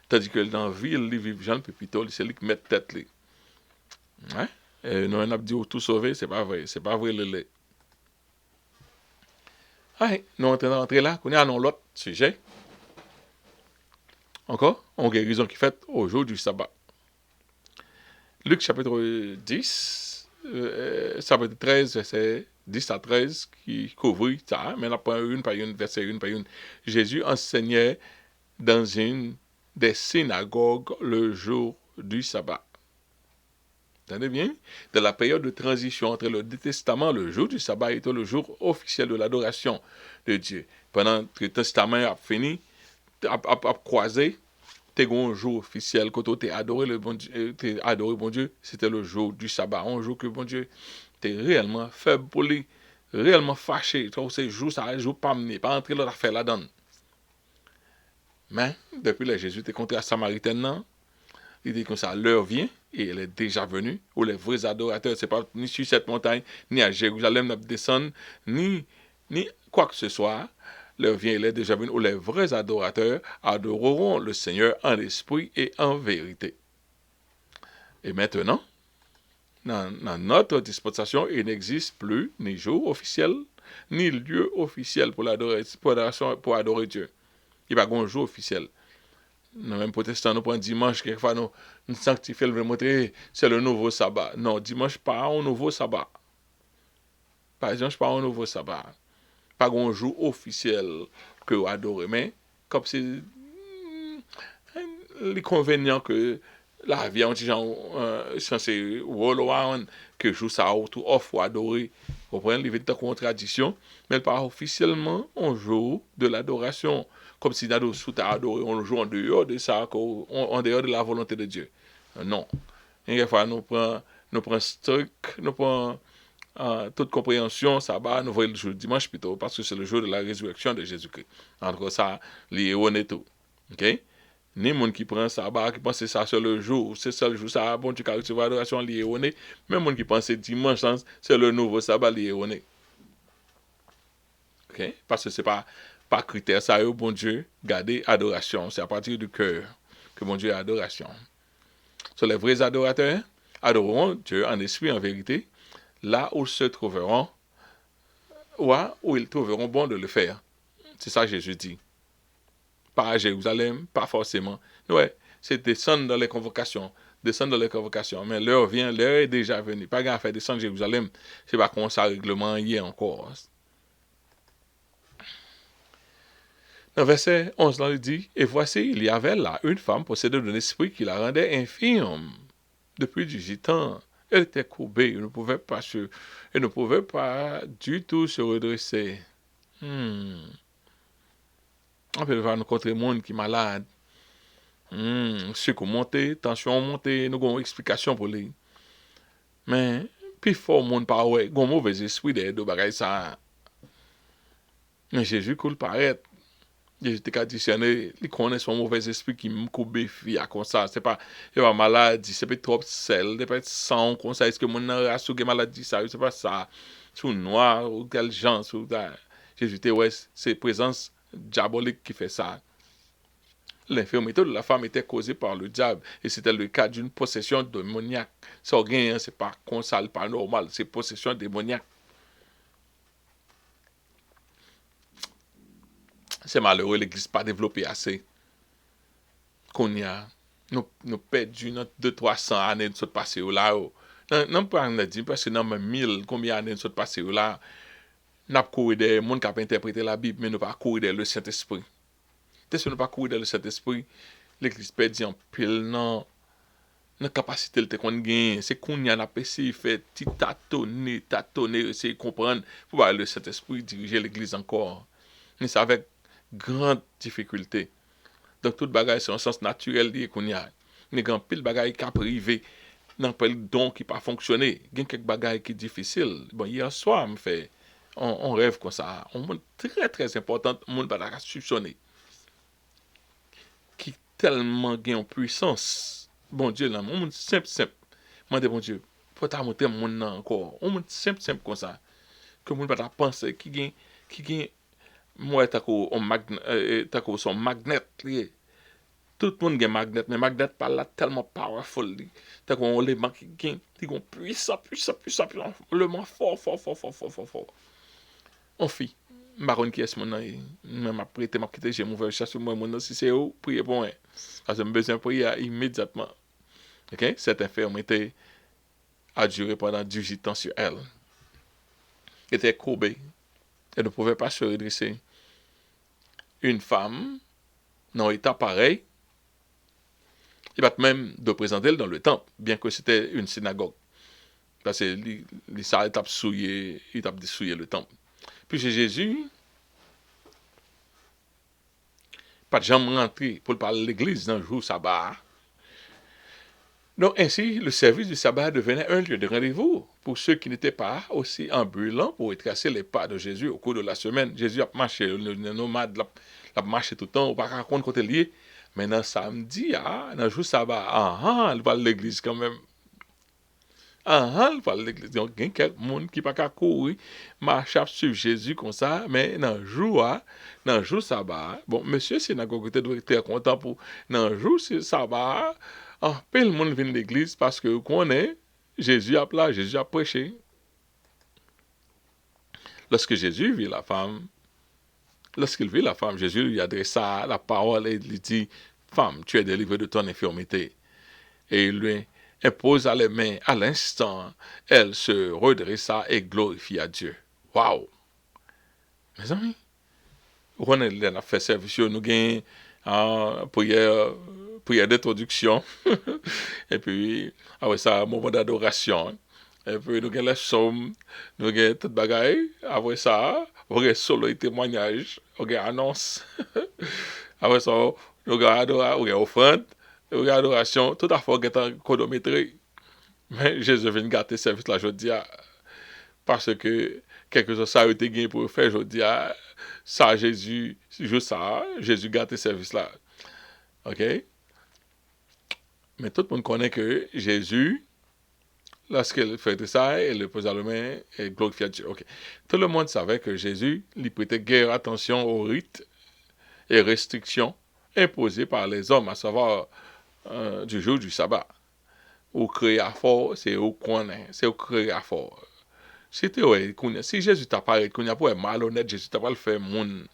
Tandis que dans la ville, il vit Jean Pépito, c'est lui qui met tête. Ouais? Et nous, on a dit tout sauvé, c'est pas vrai. C'est pas vrai le lait. Ouais, nous, on est rentré là, on est à l'autre sujet. Encore, on guérison qui fait au jour du sabbat. Luc chapitre 10, chapitre 13, verset 10 à 13, qui couvre ça, mais là, pas une par une, verset une par une. Jésus enseignait dans une des synagogues le jour du sabbat. Entendez bien? De la période de transition entre le Deux Testaments, le jour du sabbat était le jour officiel de l'adoration de Dieu. Pendant que le Testament a fini, a croisé, t'es un jour officiel, quand tu adoré le bon Dieu, adoré bon Dieu, c'était le jour du sabbat, un jour que bon Dieu t'es réellement faible pour lui, réellement fâché. Tu vois, c'est jour ça, jour pas mené, pas entrer dans l'affaire là-dedans. Mais, depuis que Jésus t'es contre la Samaritaine, non? Il dit comme ça, l'heure vient, et elle est déjà venue, où les vrais adorateurs, c'est pas ni sur cette montagne, ni à Jérusalem, n'a descendre, ni quoi que ce soit. L'heure vient, elle est déjà venue, où les vrais adorateurs adoreront le Seigneur en esprit et en vérité. Et maintenant, dans notre dispensation, il n'existe plus ni jour officiel, ni lieu officiel pour adorer Dieu. Il n'y a pas de jour officiel. Nous, même protestants, nous prenons dimanche, quelquefois, nous sanctifions le montrer, c'est le nouveau sabbat. Non, dimanche, pas un nouveau sabbat. Par exemple, pas un nouveau sabbat. Pas un jour officiel que vous adorez, mais comme c'est l'inconvénient que la vie, on dit, censé roll around, que jour ça ou tout off ou adorer. Vous comprenez, il y a une contradiction, mais pas officiellement un jour de l'adoration. Comme si nous adoré, on joue en dehors de ça, en dehors de la volonté de Dieu. Non. Une fois, nous prenons stock, nous prenons toute compréhension, sabbat, nous voyons le jour dimanche plutôt, parce que c'est le jour de la résurrection de Jésus-Christ. Entre ça, les honnêtes tout. OK? Ni monde qui prend sabbat, qui pense que ça c'est le jour, c'est ça le jour, ça, bon, tu as reçu l'adoration, les honnêtes. Même monde qui pense que dimanche, c'est le nouveau sabbat, les honnêtes. OK? Parce que c'est pas critère, ça est bon Dieu, garder adoration. C'est à partir du cœur que bon Dieu a adoration. Sur les vrais adorateurs, adoreront Dieu en esprit, en vérité, là où se trouveront, où ils trouveront bon de le faire. C'est ça que Jésus dit. Pas à Jérusalem, pas forcément. Ouais, c'est descendre dans les convocations. Descendre dans les convocations. Mais l'heure vient, l'heure est déjà venue. Pas grave, faire descendre Jérusalem, c'est pas comme ça règlement hier encore. Dans verset 11, là, il dit, « Et voici, il y avait là une femme possédée d'un esprit qui la rendait infirme depuis 18 ans. Elle était courbée, elle ne pouvait pas du tout se redresser. On peut voir nous contre le monde qui est malade. Sucre monté, tension montée, nous avons une explication pour lui. Mais, puis fort monde par ouais, un mauvais esprit de bagaille ça. Mais Jésus coule paraître. Jésus t'a conditionné, il connaît son mauvais esprit qui me coupe via comme ça. C'est pas maladie, c'est pas trop sel, c'est pas sang comme ça. Est-ce que mon race ou maladie ça, c'est pas ça. Sous noir ou quel genre, sous Jésus t'a ouais, c'est présence diabolique qui fait ça. L'infirmité de la femme était causée par le diable et c'était le cas d'une possession démoniaque. Ça rien, c'est pas comme ça, pas normal, c'est possession démoniaque. C'est malheureux, l'Église pas développée assez. Qu'on y a, nous perdu notre 200-300 années de ce passé là. Non, pas en dire, parce que dans 1000, combien d'années de ce passé là, nous avons couru des gens qui ont interprété la Bible, mais nous pas couru dans le Saint-Esprit. Dès que nous pas couru dans le Saint-Esprit, l'Église perdue en pile, non. La capacité de te gagner, c'est qu'on y a un PC, fait tâtonner, essayer de comprendre, pour voir le Saint-Esprit diriger l'Église encore. Mais c'est avec grande difficulté. Donc, tout bagay, c'est un sens naturel lié qu'on y a. Il y a pile bagay qui a privé, dans le don qui pas fonctionné. Il y a quelques bagay qui difficile. Bon, hier soir, on rêve comme ça. Un monde très, très important, un monde pas soupçonné. Qui tellement gagne en puissance. Bon Dieu, là, un monde simple, simple. Moi, bon Dieu, faut t'as monter mon monde encore. Un monde simple, simple comme ça. Que le monde pas penser qui gagne, moi, t'as son magnet lié. Tout le monde a un magnet, mais magnet pas là tellement powerful. T'as qu'on les banques qui ont puissant, le moins fort, fort, fort, fort, fort, fort, fort. On fit. Baron qui est mon nom, m'a prêté, m'a quitté, j'ai ouvert chercher moi mon nom, si c'est où, priez pour moi. Parce que j'ai besoin de prier immédiatement. Ok? Cette infirmité a duré pendant 18 ans sur elle. Elle était courbée. Elle ne pouvait pas se redresser. Une femme, dans un état pareil, il va même de présenter dans le temple, bien que c'était une synagogue. Parce que ça, il a souillé le temple. Puis Jésus, pas de jamais rentré pour parler à l'église dans le jour sabbat. Donc ainsi, le service du sabbat devenait un lieu de rendez-vous pour ceux qui n'étaient pas aussi ambulants pour retracer les pas de Jésus au cours de la semaine. Jésus a marché, le nomade a marché tout le temps, on va raconter côté lié. Mais dans samedi, dans le jour sabbat, il va à l'église quand même. Il va à l'église. Donc, il y a quelqu'un qui n'a pas courir, marcher suivre Jésus comme ça, mais dans le jour sabbat, bon, monsieur synagogue doit être content pour, dans le jour sabbat, peu le monde vient de l'église parce que qu'on est, Jésus a là, Jésus a prêché. Lorsqu'il vit la femme, Jésus lui adressa la parole et lui dit, femme, tu es délivrée de ton infirmité. Et il lui imposa les mains. À l'instant, elle se redressa et glorifia Dieu. Waouh! Mes amis, on a fait service, nous avons prière d'introduction. Et puis, après ça, un moment d'adoration. Et puis, nous avons les psaumes, nous avons tout bagaille. Après ça, nous avons solo et témoignage, nous avons annonce. Après ça, nous avons offrande. Adoration, tout à fait chronométré. Mais Jésus vient gâter service là aujourd'hui parce que quelque chose ça a été gagné pour faire aujourd'hui ça Jésus juste ça Jésus gâte service là. OK? Mais tout le monde connaît que Jésus lorsqu'il fait ça, il le pose à la main et glorifie Dieu. OK. Tout le monde savait que Jésus lui prêtait guère attention aux rites et restrictions imposées par les hommes, à savoir du jour du sabbat. Ou créer à fort, c'est au connaît, c'est au créer à fort. Si Jésus t'a parlé, qu'on a pour être malhonnête, Jésus t'a pas le faire moun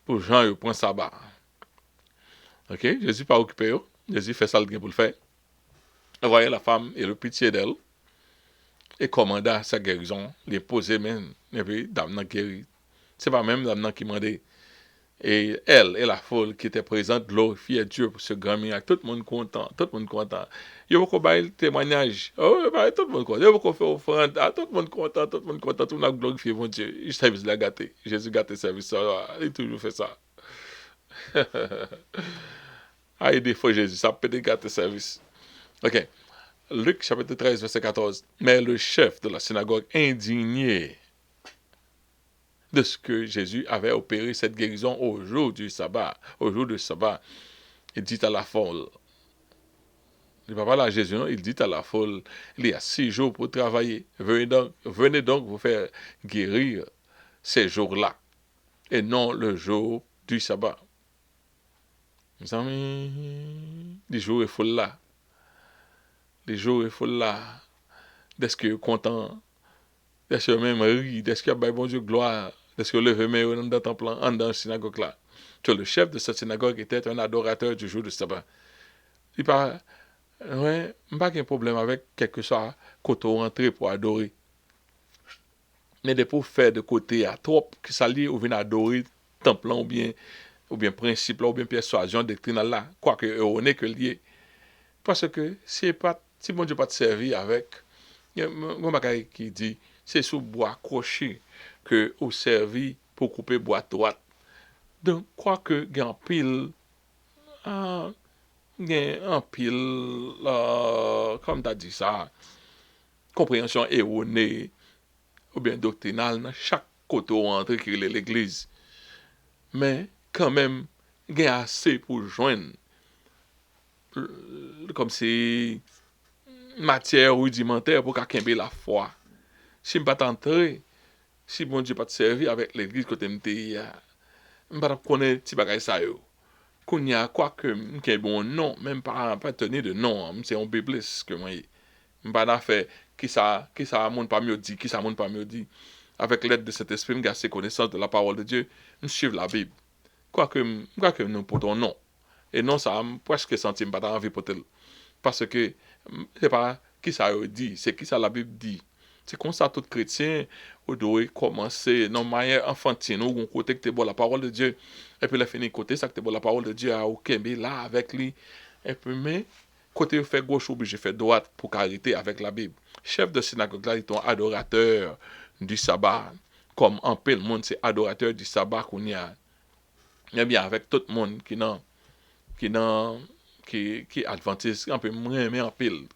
pour gens qui prennent sabbat. OK? Jésus pas occupé, Jésus fait ça le pour le faire. Il voyait la femme et le pitié d'elle et commanda sa guérison, les poser même, et puis dame guéri. C'est pas même dame qui mandait. Et elle et la foule qui était présente glorifiaient Dieu pour ce grand miracle. Tout le monde content, tout le monde content. Il y a beaucoup de témoignages. Oh, tout le monde content. Il y a beaucoup de offrandes. Tout le monde content, tout le monde content. Tout le monde a glorifié mon Dieu. Le service l'a gâté. Jésus gâté le service. Il a toujours fait ça. Des fois Jésus, ça peut gâter le service. OK. Luc chapitre 13, verset 14. Mais le chef de la synagogue, indigné de ce que Jésus avait opéré cette guérison au jour du sabbat, il dit à la foule, il ne va pas là à Jésus, non? Il dit à la foule, il y a 6 jours pour travailler, venez donc vous faire guérir ces jours-là, et non le jour du sabbat. Mes amis, les jours est full là, est-ce que content, est-ce que même ri, est-ce qu'il y a bon Dieu gloire, est-ce que levé mais dans le temple, dans la synagogue là. Que le chef de cette synagogue était un adorateur du jour du sabbat. Il pas pas de problème avec quelque chose quand on rentre pour adorer. Mais des pour faire de côté à trop que ça lié ou venir adorer temple ou bien principe ou bien persuasion doctrinale là, quoique on est que lié. Parce que si bon Dieu pas te servir avec mon bagage qui dit c'est sous bois accroché que au servi pour couper bois droite. Donc, quoi que gen en pile, gen en pile, comme t'as dit ça, compréhension erronée, ou bien doctrinale, dans chaque côté où entre qui est l'église. Mais, quand même, gen assez pour joindre, comme si, matière rudimentaire pour qu'à la foi. Si je ne pas entrer, si bon Dieu pas te servir avec l'église côté m'te, je ne pas connaître ti bagay ça yo. Qu'on y a quoi que m'ke bon non, même pas tenir de non, c'est un biblis que moi. M'pas fait qui ça monde pas mieux dit, qui ça monde pas mieux dit. Avec l'aide de cet esprit, m'ga ses connaissances de la parole de Dieu, m'suivre la Bible. Quoi que nous portons non. Et non ça presque senti m'pas envie pour tel. Parce que c'est pas qui ça dit, c'est qui ça la Bible dit. C'est comme ça tout chrétien, vous devez commencer non manière enfantine ou côté que tu bon la parole de Dieu et puis la fini côté ça que tu bon la parole de Dieu à aucun mais là avec lui et puis mais côté fait gauche obligé faire droite pour carité avec la Bible. Chef de synagogue là, il est un adorateur du sabbat comme en peu le monde c'est adorateur du sabbat qu'on y a. Et bien avec tout le monde qui dans qui adventiste un peu moins mais en pile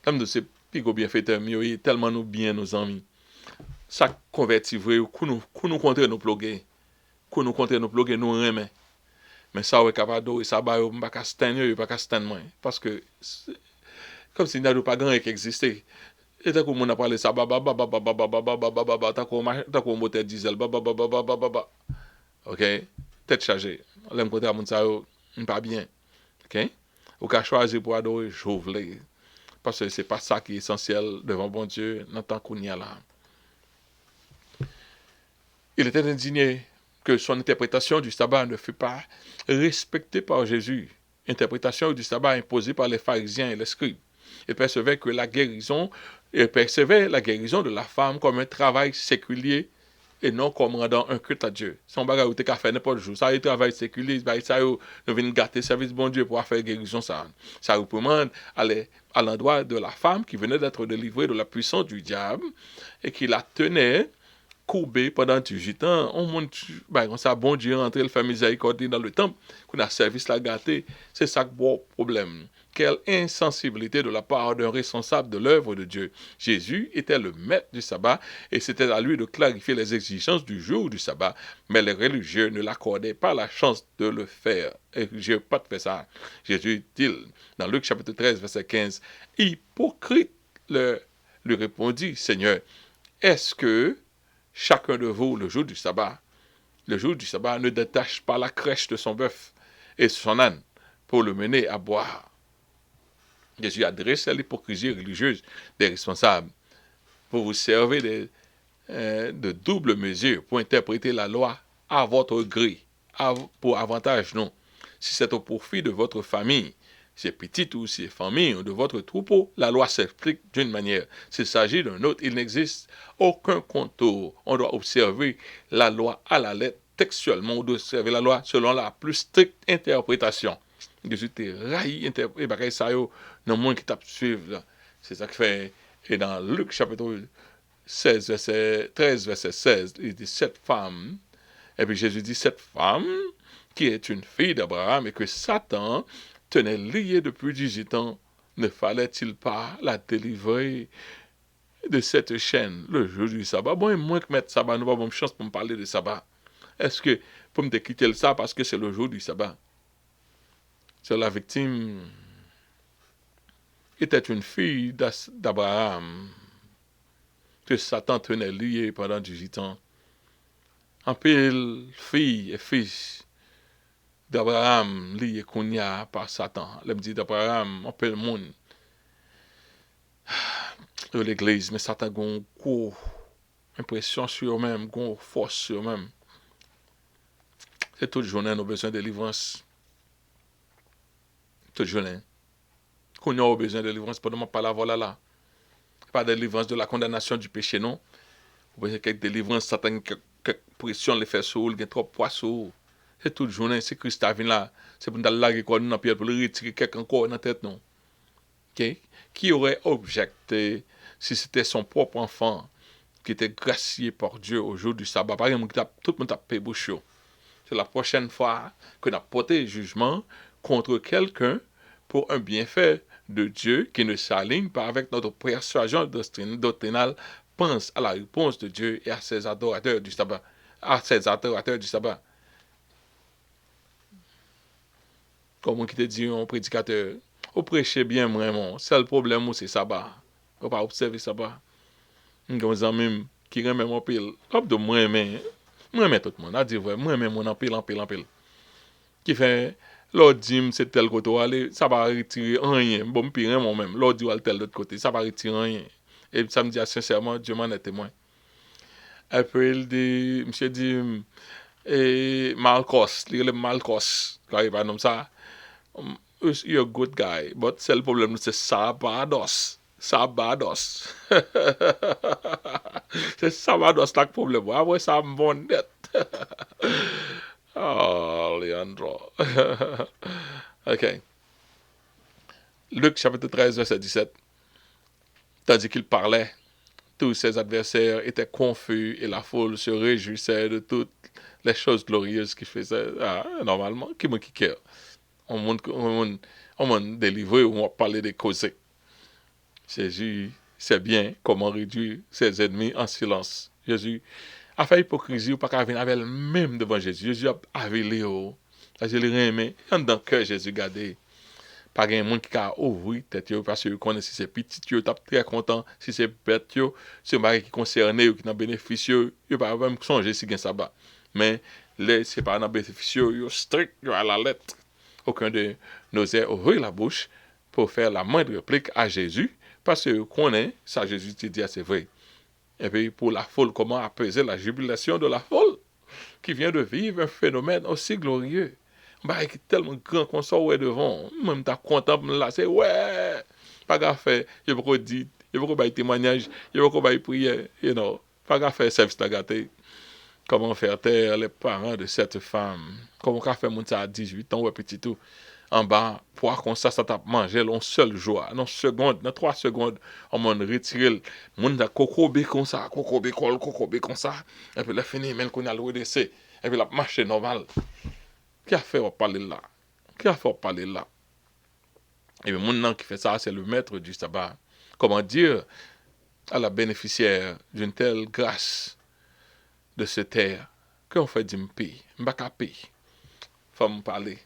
comme de ces pigo bienfaiteurs mieux tellement nous bien nos amis ça converti vrai nous contre nous ploguer nous contre nous ploguer nous remet mais ça ouais capable ça ba pas ka stand yo pas ka stand moi parce que comme si n'a pas grand qui existait et tant que mon a parlé ça ba ba ba ba ba ba ba ba ba ba ba ba tant que moteur diesel ba ba ba ba ba ba ba OK tête chargée l'aime côté à mon ça pas bien OK ou qu'à choisir pour adorer jouer parce que c'est pas ça qui est essentiel devant bon Dieu dans tant qu'on y a là. Il était indigné que son interprétation du sabbat ne fut pas respectée par Jésus. Interprétation du sabbat imposée par les pharisiens et les scribes. Il percevait la guérison de la femme comme un travail séculier et non comme rendant un culte à Dieu. Son bagage ou te ka fait n'importe jour. Ça, il travail séculier, ça, nous venons gâter service bon Dieu pour faire guérison ça. Ça recommande à l'endroit de la femme qui venait d'être délivrée de la puissance du diable et qui la tenait courbé pendant 18 ans, on monte, on ça bon Dieu rentrer, le fait miséricorde dans le temple, qu'on a service la gâté, c'est ça que bon problème. Quelle insensibilité de la part d'un responsable de l'œuvre de Dieu. Jésus était le maître du sabbat et c'était à lui de clarifier les exigences du jour du sabbat, mais les religieux ne l'accordaient pas la chance de le faire. Et je n'ai pas fait ça. Jésus dit dans Luc chapitre 13, verset 15, hypocrite lui répondit, Seigneur, est-ce que chacun de vous, le jour du sabbat, ne détache pas la crèche de son bœuf et son âne pour le mener à boire? Jésus adresse à l'hypocrisie religieuse des responsables pour vous servir de double mesure pour interpréter la loi à votre gré, pour avantage non. Si c'est au profit de votre famille, c'est petite ou c'est famille ou de votre troupeau, la loi s'explique d'une manière. S'il s'agit d'un autre, il n'existe aucun contour. On doit observer la loi à la lettre textuellement, on doit observer la loi selon la plus stricte interprétation. Jésus te raï interprété ça yo dans le monde qui t'a suivre. C'est ça que fait et dans Luc chapitre 16 verset 13 verset 16, il dit cette femme et puis Jésus dit cette femme qui est une fille d'Abraham et que Satan tenait liée depuis 18 ans, ne fallait-il pas la délivrer de cette chaîne le jour du sabbat? Bon, moins que mettre sabbat, nous avons une chance pour me parler de sabbat. Est-ce que pour me quitter le sabbat parce que c'est le jour du sabbat? C'est la victime était une fille d'Abraham que Satan tenait liée pendant 18 ans. En pile, fille et fils d'Abraham liés Kounia par Satan. Elle me dit d'Abraham, on peut le monde de l'église, mais Satan a une grosse impression sur eux-mêmes, une grosse force sur eux-mêmes. C'est toute journée, nous avons besoin de délivrance. Toute journée. Kounia a besoin de délivrance, pas de pas la voilà là. Pas de délivrance de la condamnation du péché, non. Vous voyez quelques délivrances, Satan, quelques pressions les fait sur, il y a trop de poids sur. C'est toute journée, c'est Christ qui vient là. C'est pour nous laguer quoi, nous, pour le retirer quelqu'un encore dans la tête, non. Okay? Qui aurait objecté si c'était son propre enfant qui était gracié par Dieu au jour du sabbat? Par exemple, tout le monde a payé bouchon. c'est la prochaine fois que nous porté jugement contre quelqu'un pour un bienfait de Dieu qui ne s'aligne pas avec notre persuasion doctrinale, pense à la réponse de Dieu et à ses adorateurs du sabbat. À ses adorateurs du sabbat. Comme on qui te dit, un prédicateur, vous prêchez bien vraiment, c'est le problème, c'est sabbat. Vous pas observer sabbat. Comme ça même, qui remet mon pile, hop de moi-même tout le monde, a dit vrai, moi-même mon en pile. Qui fait, l'autre dit, c'est tel côté, aller, ça va retirer rien, bon, pire moi-même, l'autre dit, tel l'autre côté, ça va retirer rien. Et ça me dit, sincèrement, Dieu m'en est témoin. Après, il dit, monsieur dit, et Malcos, quand il va nommer ça, you're a good guy, but c'est le problème, c'est Sabados. C'est Sabados là le problème. Ah ouais, ça me bon net. Oh, Leandro. OK. Luc chapitre 13, verset 17. Tandis qu'il parlait, tous ses adversaires étaient confus et la foule se réjouissait de toutes les choses glorieuses qu'il faisait. Ah, normalement, qui me kicker. On m'a délivré ou on va parler des causes. Jésus sait bien comment réduire ses ennemis en silence. Jésus a fait hypocrisie ou pas qu'à venir avec même devant Jésus. Jésus a avalé. Je l'ai aimé. En dans le cœur, Jésus gardé. Pas de monde qui a ouvert tête parce que connaît si c'est petit, tu es très content. Si c'est bête, c'est un qui concerné ou qui n'a bénéficieux, il pas même songer si ça va. Mais les c'est pas dans bénéficieux, yo strict, yo à la lettre. Aucun de nous a ouvert la bouche pour faire la moindre réplique à Jésus parce que connaît ça Jésus te dit c'est vrai. Et puis pour la foule, comment apaiser la jubilation de la foule qui vient de vivre un phénomène aussi glorieux. Bah, qui est tellement grand qu'on sort devant. Même t'as content là, c'est ouais. Pas qu'à faire, il faut qu'on dise, il faut qu'on baille témoignage, il faut qu'on baille prière, Pas qu'à faire service la gâté. Comment faire taire les parents de cette femme. Comment qu'à faire monter à 18 ans, ouais, petit tout. En bas, pour qu'on ça t'a mangé en seule joie, en seconde, dans 3 secondes, on m'a retiré, mon da coco comme ça, coco comme ça, et puis la fini, même qu'on a le redescendre, et puis la marche normale. Qui a fait parler là? Et bien, mon qui fait ça, c'est le maître du sabbat. Comment dire à la bénéficiaire d'une telle grâce de cette terre, qu'on fait du pays, m'baka pays. Faut me parler.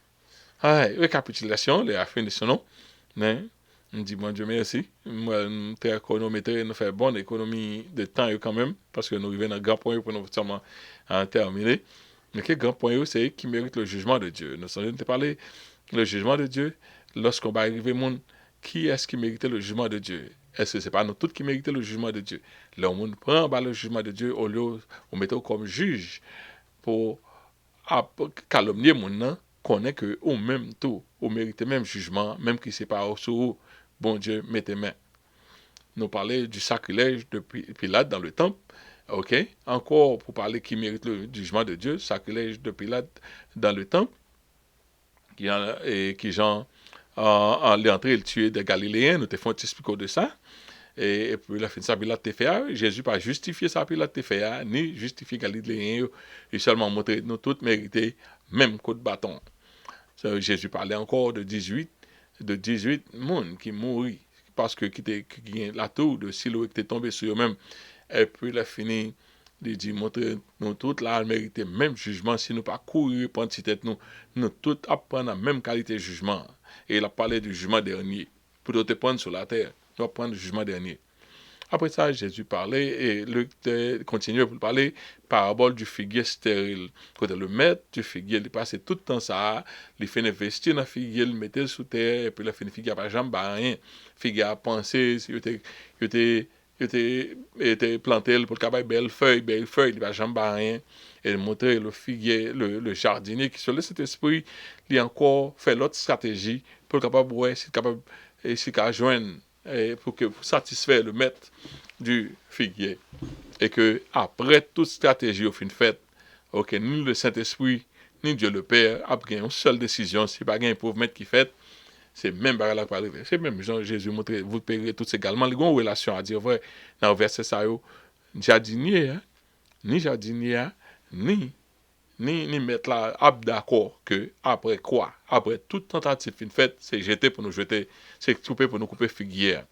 Ah, récapitulation, les affines de son nom. Hein? On dit, bon Dieu merci. Moi, nous très chronométré, nous faisons bonne économie de temps quand même, parce que nous arrivons à un grand point pour nous seulement terminer. Mais quel grand point, c'est qui mérite le jugement de Dieu. Nous sommes de parler le jugement de Dieu. Lorsqu'on va arriver au monde, qui est-ce qui méritait le jugement de Dieu? Est-ce que ce n'est pas nous tous qui méritons le jugement de Dieu? Le monde prend le jugement de Dieu au lieu de mettre comme juge pour calomnier mon nom, connaît que ou même tout, ou mérite même jugement, même qui c'est pas au bon Dieu mettez main. Nous parler du sacrilège de Pilate dans le temple, ok? Encore pour parler qui mérite le jugement de Dieu, sacrilège de Pilate dans le temple, qui Jean en l'entrée il tuait des Galiléens, nous te font expliquer de ça. Et puis la fin de ça, Pilate te fait, Jésus pas justifié ça, Pilate te fait, ni justifié Galiléens, il seulement montré nous tous mériter même coup de bâton. Jésus parlait encore de 18 monde qui mourit parce que qui la tour de Siloé qui était tombé sur eux-mêmes. Et puis il a fini de dire montrer nous tous là mériter même jugement si nous pas courir prendre tête nous tous apprendre la même qualité de jugement. Et il a parlé du jugement dernier pour te prendre sur la terre, nous prendre le jugement dernier. Après ça, Jésus parlait et Luc continuait pour parler parabole du figuier stérile. Quand le maître du figuier, il passait tout le temps ça, il fait investir dans le figuier, il mettait sous terre, et puis il fait le figuier n'a pas jamais rien. Le figuier a pensé, il était planté pour qu'il ait belle feuille, il n'a jamais rien. Et il montrait le figuier, le jardinier qui se laisse cet esprit, il a encore fait l'autre stratégie pour capable joindre pour satisfaire le maître du figuier. Et que après toute stratégie au fin de fête, ok, ni le Saint-Esprit, ni Dieu le Père, après une seule décision, si pas un pauvre maître qui fait, c'est même par là qui arriver. C'est même Jean Jésus montré, vous paierez tout également. Les grandes relations à dire vrai, dans le verset ça, jardinier, ni ni mettre là, d'accord que après quoi, après toute tentative fin faite, c'est jeter pour nous jeter, c'est couper pour nous couper figuière.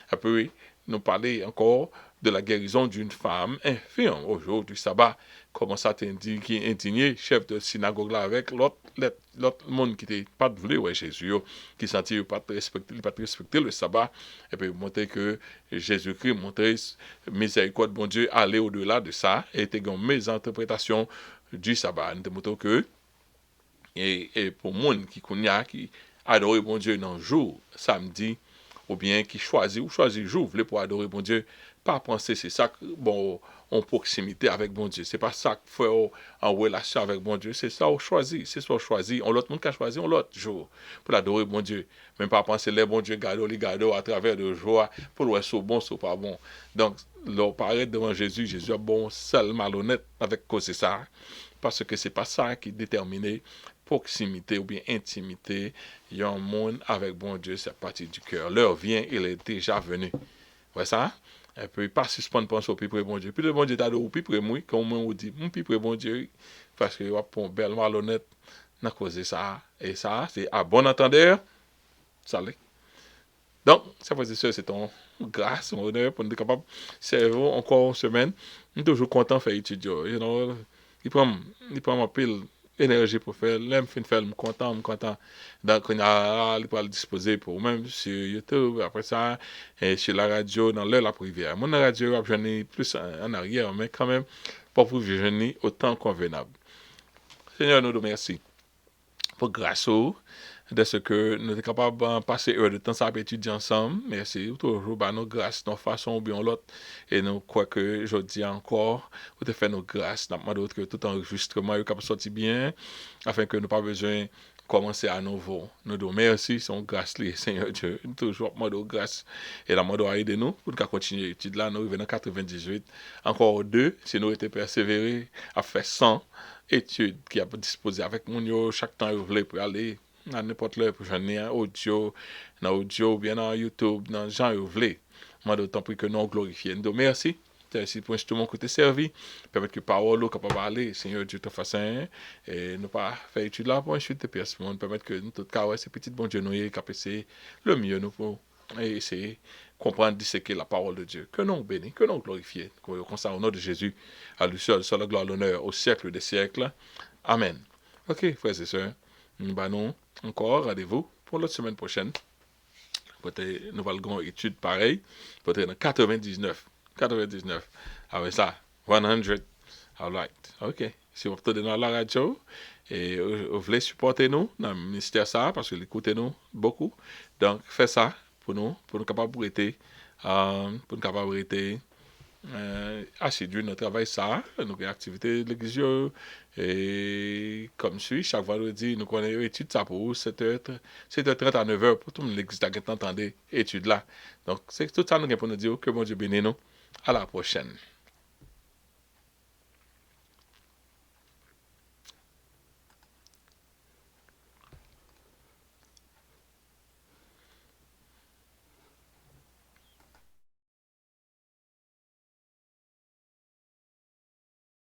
Après, nous parler encore de la guérison d'une femme infirme au jour du sabbat. Comment ça qui indigné, chef de synagogue là, avec l'autre monde qui n'était pas voulu, ouais, Jésus, qui sentit pas respecter le sabbat. Et puis, montrer que Jésus-Christ montrait miséricorde, bon Dieu, aller au-delà de ça, et était une mésinterprétation du sabbat. Nous montrons que, et pour monde qui connaît, qui adore bon Dieu dans le jour, samedi, ou bien qui choisit jour, pour adorer bon Dieu, pas penser c'est ça, bon, en proximité avec bon Dieu. C'est pas ça qu'il faut en relation avec bon Dieu. C'est ça qu'on choisit. C'est ça qu'on choisit. On l'autre monde qui a choisi, on l'autre jour pour adorer bon Dieu. Même pas penser les bon Dieu, les gado à travers de joie pour le soit bon, soit pas bon. Donc, leur paraît devant Jésus, Jésus est bon, seul malhonnête avec cause ça. Parce que c'est pas ça qui détermine proximité ou bien intimité. Il y a un monde avec bon Dieu, c'est partie du cœur. L'heure vient, il est déjà venu. Ouais ça? Et puis, pas suspendre penser au plus près bon Dieu. Puis le bon Dieu t'a dit au plus près moi, comme on dit, mon plus près bon Dieu, parce que on bel malhonnête n'a causé ça. Et ça, c'est à bon entendeur, ça l'est. Donc, ça veut dire que c'est ton grâce, mon honneur, pour nous être capable de servir encore une semaine. Je suis toujours content de faire étudier. You know, il prend ma pile énergie pour faire. L'aime fin faire, je suis content. Donc, on a le disposer pour même sur YouTube, après ça, et sur la radio, dans l'heure la prière. Mon radio, j'en ai plus en arrière, mais quand même, pas pour visionner autant convenable. Seigneur, nous te remercions pour grâce de ce que nous sommes capables de passer heure de temps à étudier ensemble. Merci. Toujours, bah, nos grâces, nos façons, ou bien l'autre. Et nous, quoi que je dis encore, vous te faites nos grâces. Nous demandons que tout enregistrement est capable de sortir bien, afin que nous n'ayons pas besoin de commencer à nouveau. Nous disons merci, son grâce, Seigneur Dieu. Nous toujours demandons grâce. Et la demandons à aider nous pour nous continuer l'étude là. Nous revenons en 98. Encore deux, si nous étions persévérés à faire 100 études qui a disposé avec mon chaque temps vous voulez pour aller à n'importe l'heure pour joindre un audio, dans audio, bien dans YouTube, dans gens vous voulez. Moi d'autant plus que nous glorifions. Donc merci. Merci pour instrument que tu servi. Permettre que parole capable de parler, Seigneur Dieu te fasse un et ne pas faire étude là pour insulter personne. Permettre que nous tout cas ouais, ces petites bon Dieu nous capacité le mieux nous pour essayer comprendre disséquer la parole de Dieu. Que nous bénissons, que nous glorifions. Comme ça au nom de Jésus, à lui seul, soit la gloire, l'honneur au siècle des siècles. Amen. Ok, frères et sœurs, nous allons encore rendez-vous pour la semaine prochaine. Peut-être nous allons une étude pareille, peut-être en 99. Avec ça, 100. All right. OK. Si vous êtes dans la radio et vous voulez supporter nous dans le ministère ça, parce que vous écoutez nous beaucoup, donc faites ça pour nous capables de assidus notre travail ça, nos activités de l'église et comme suit chaque vendredi nous connaissons étude ça pour 7h30 à 9h pour tout le monde l'église d'entendre étude là. Donc c'est tout ça nous pour nous dire que bon Dieu bénisse nous. À la prochaine.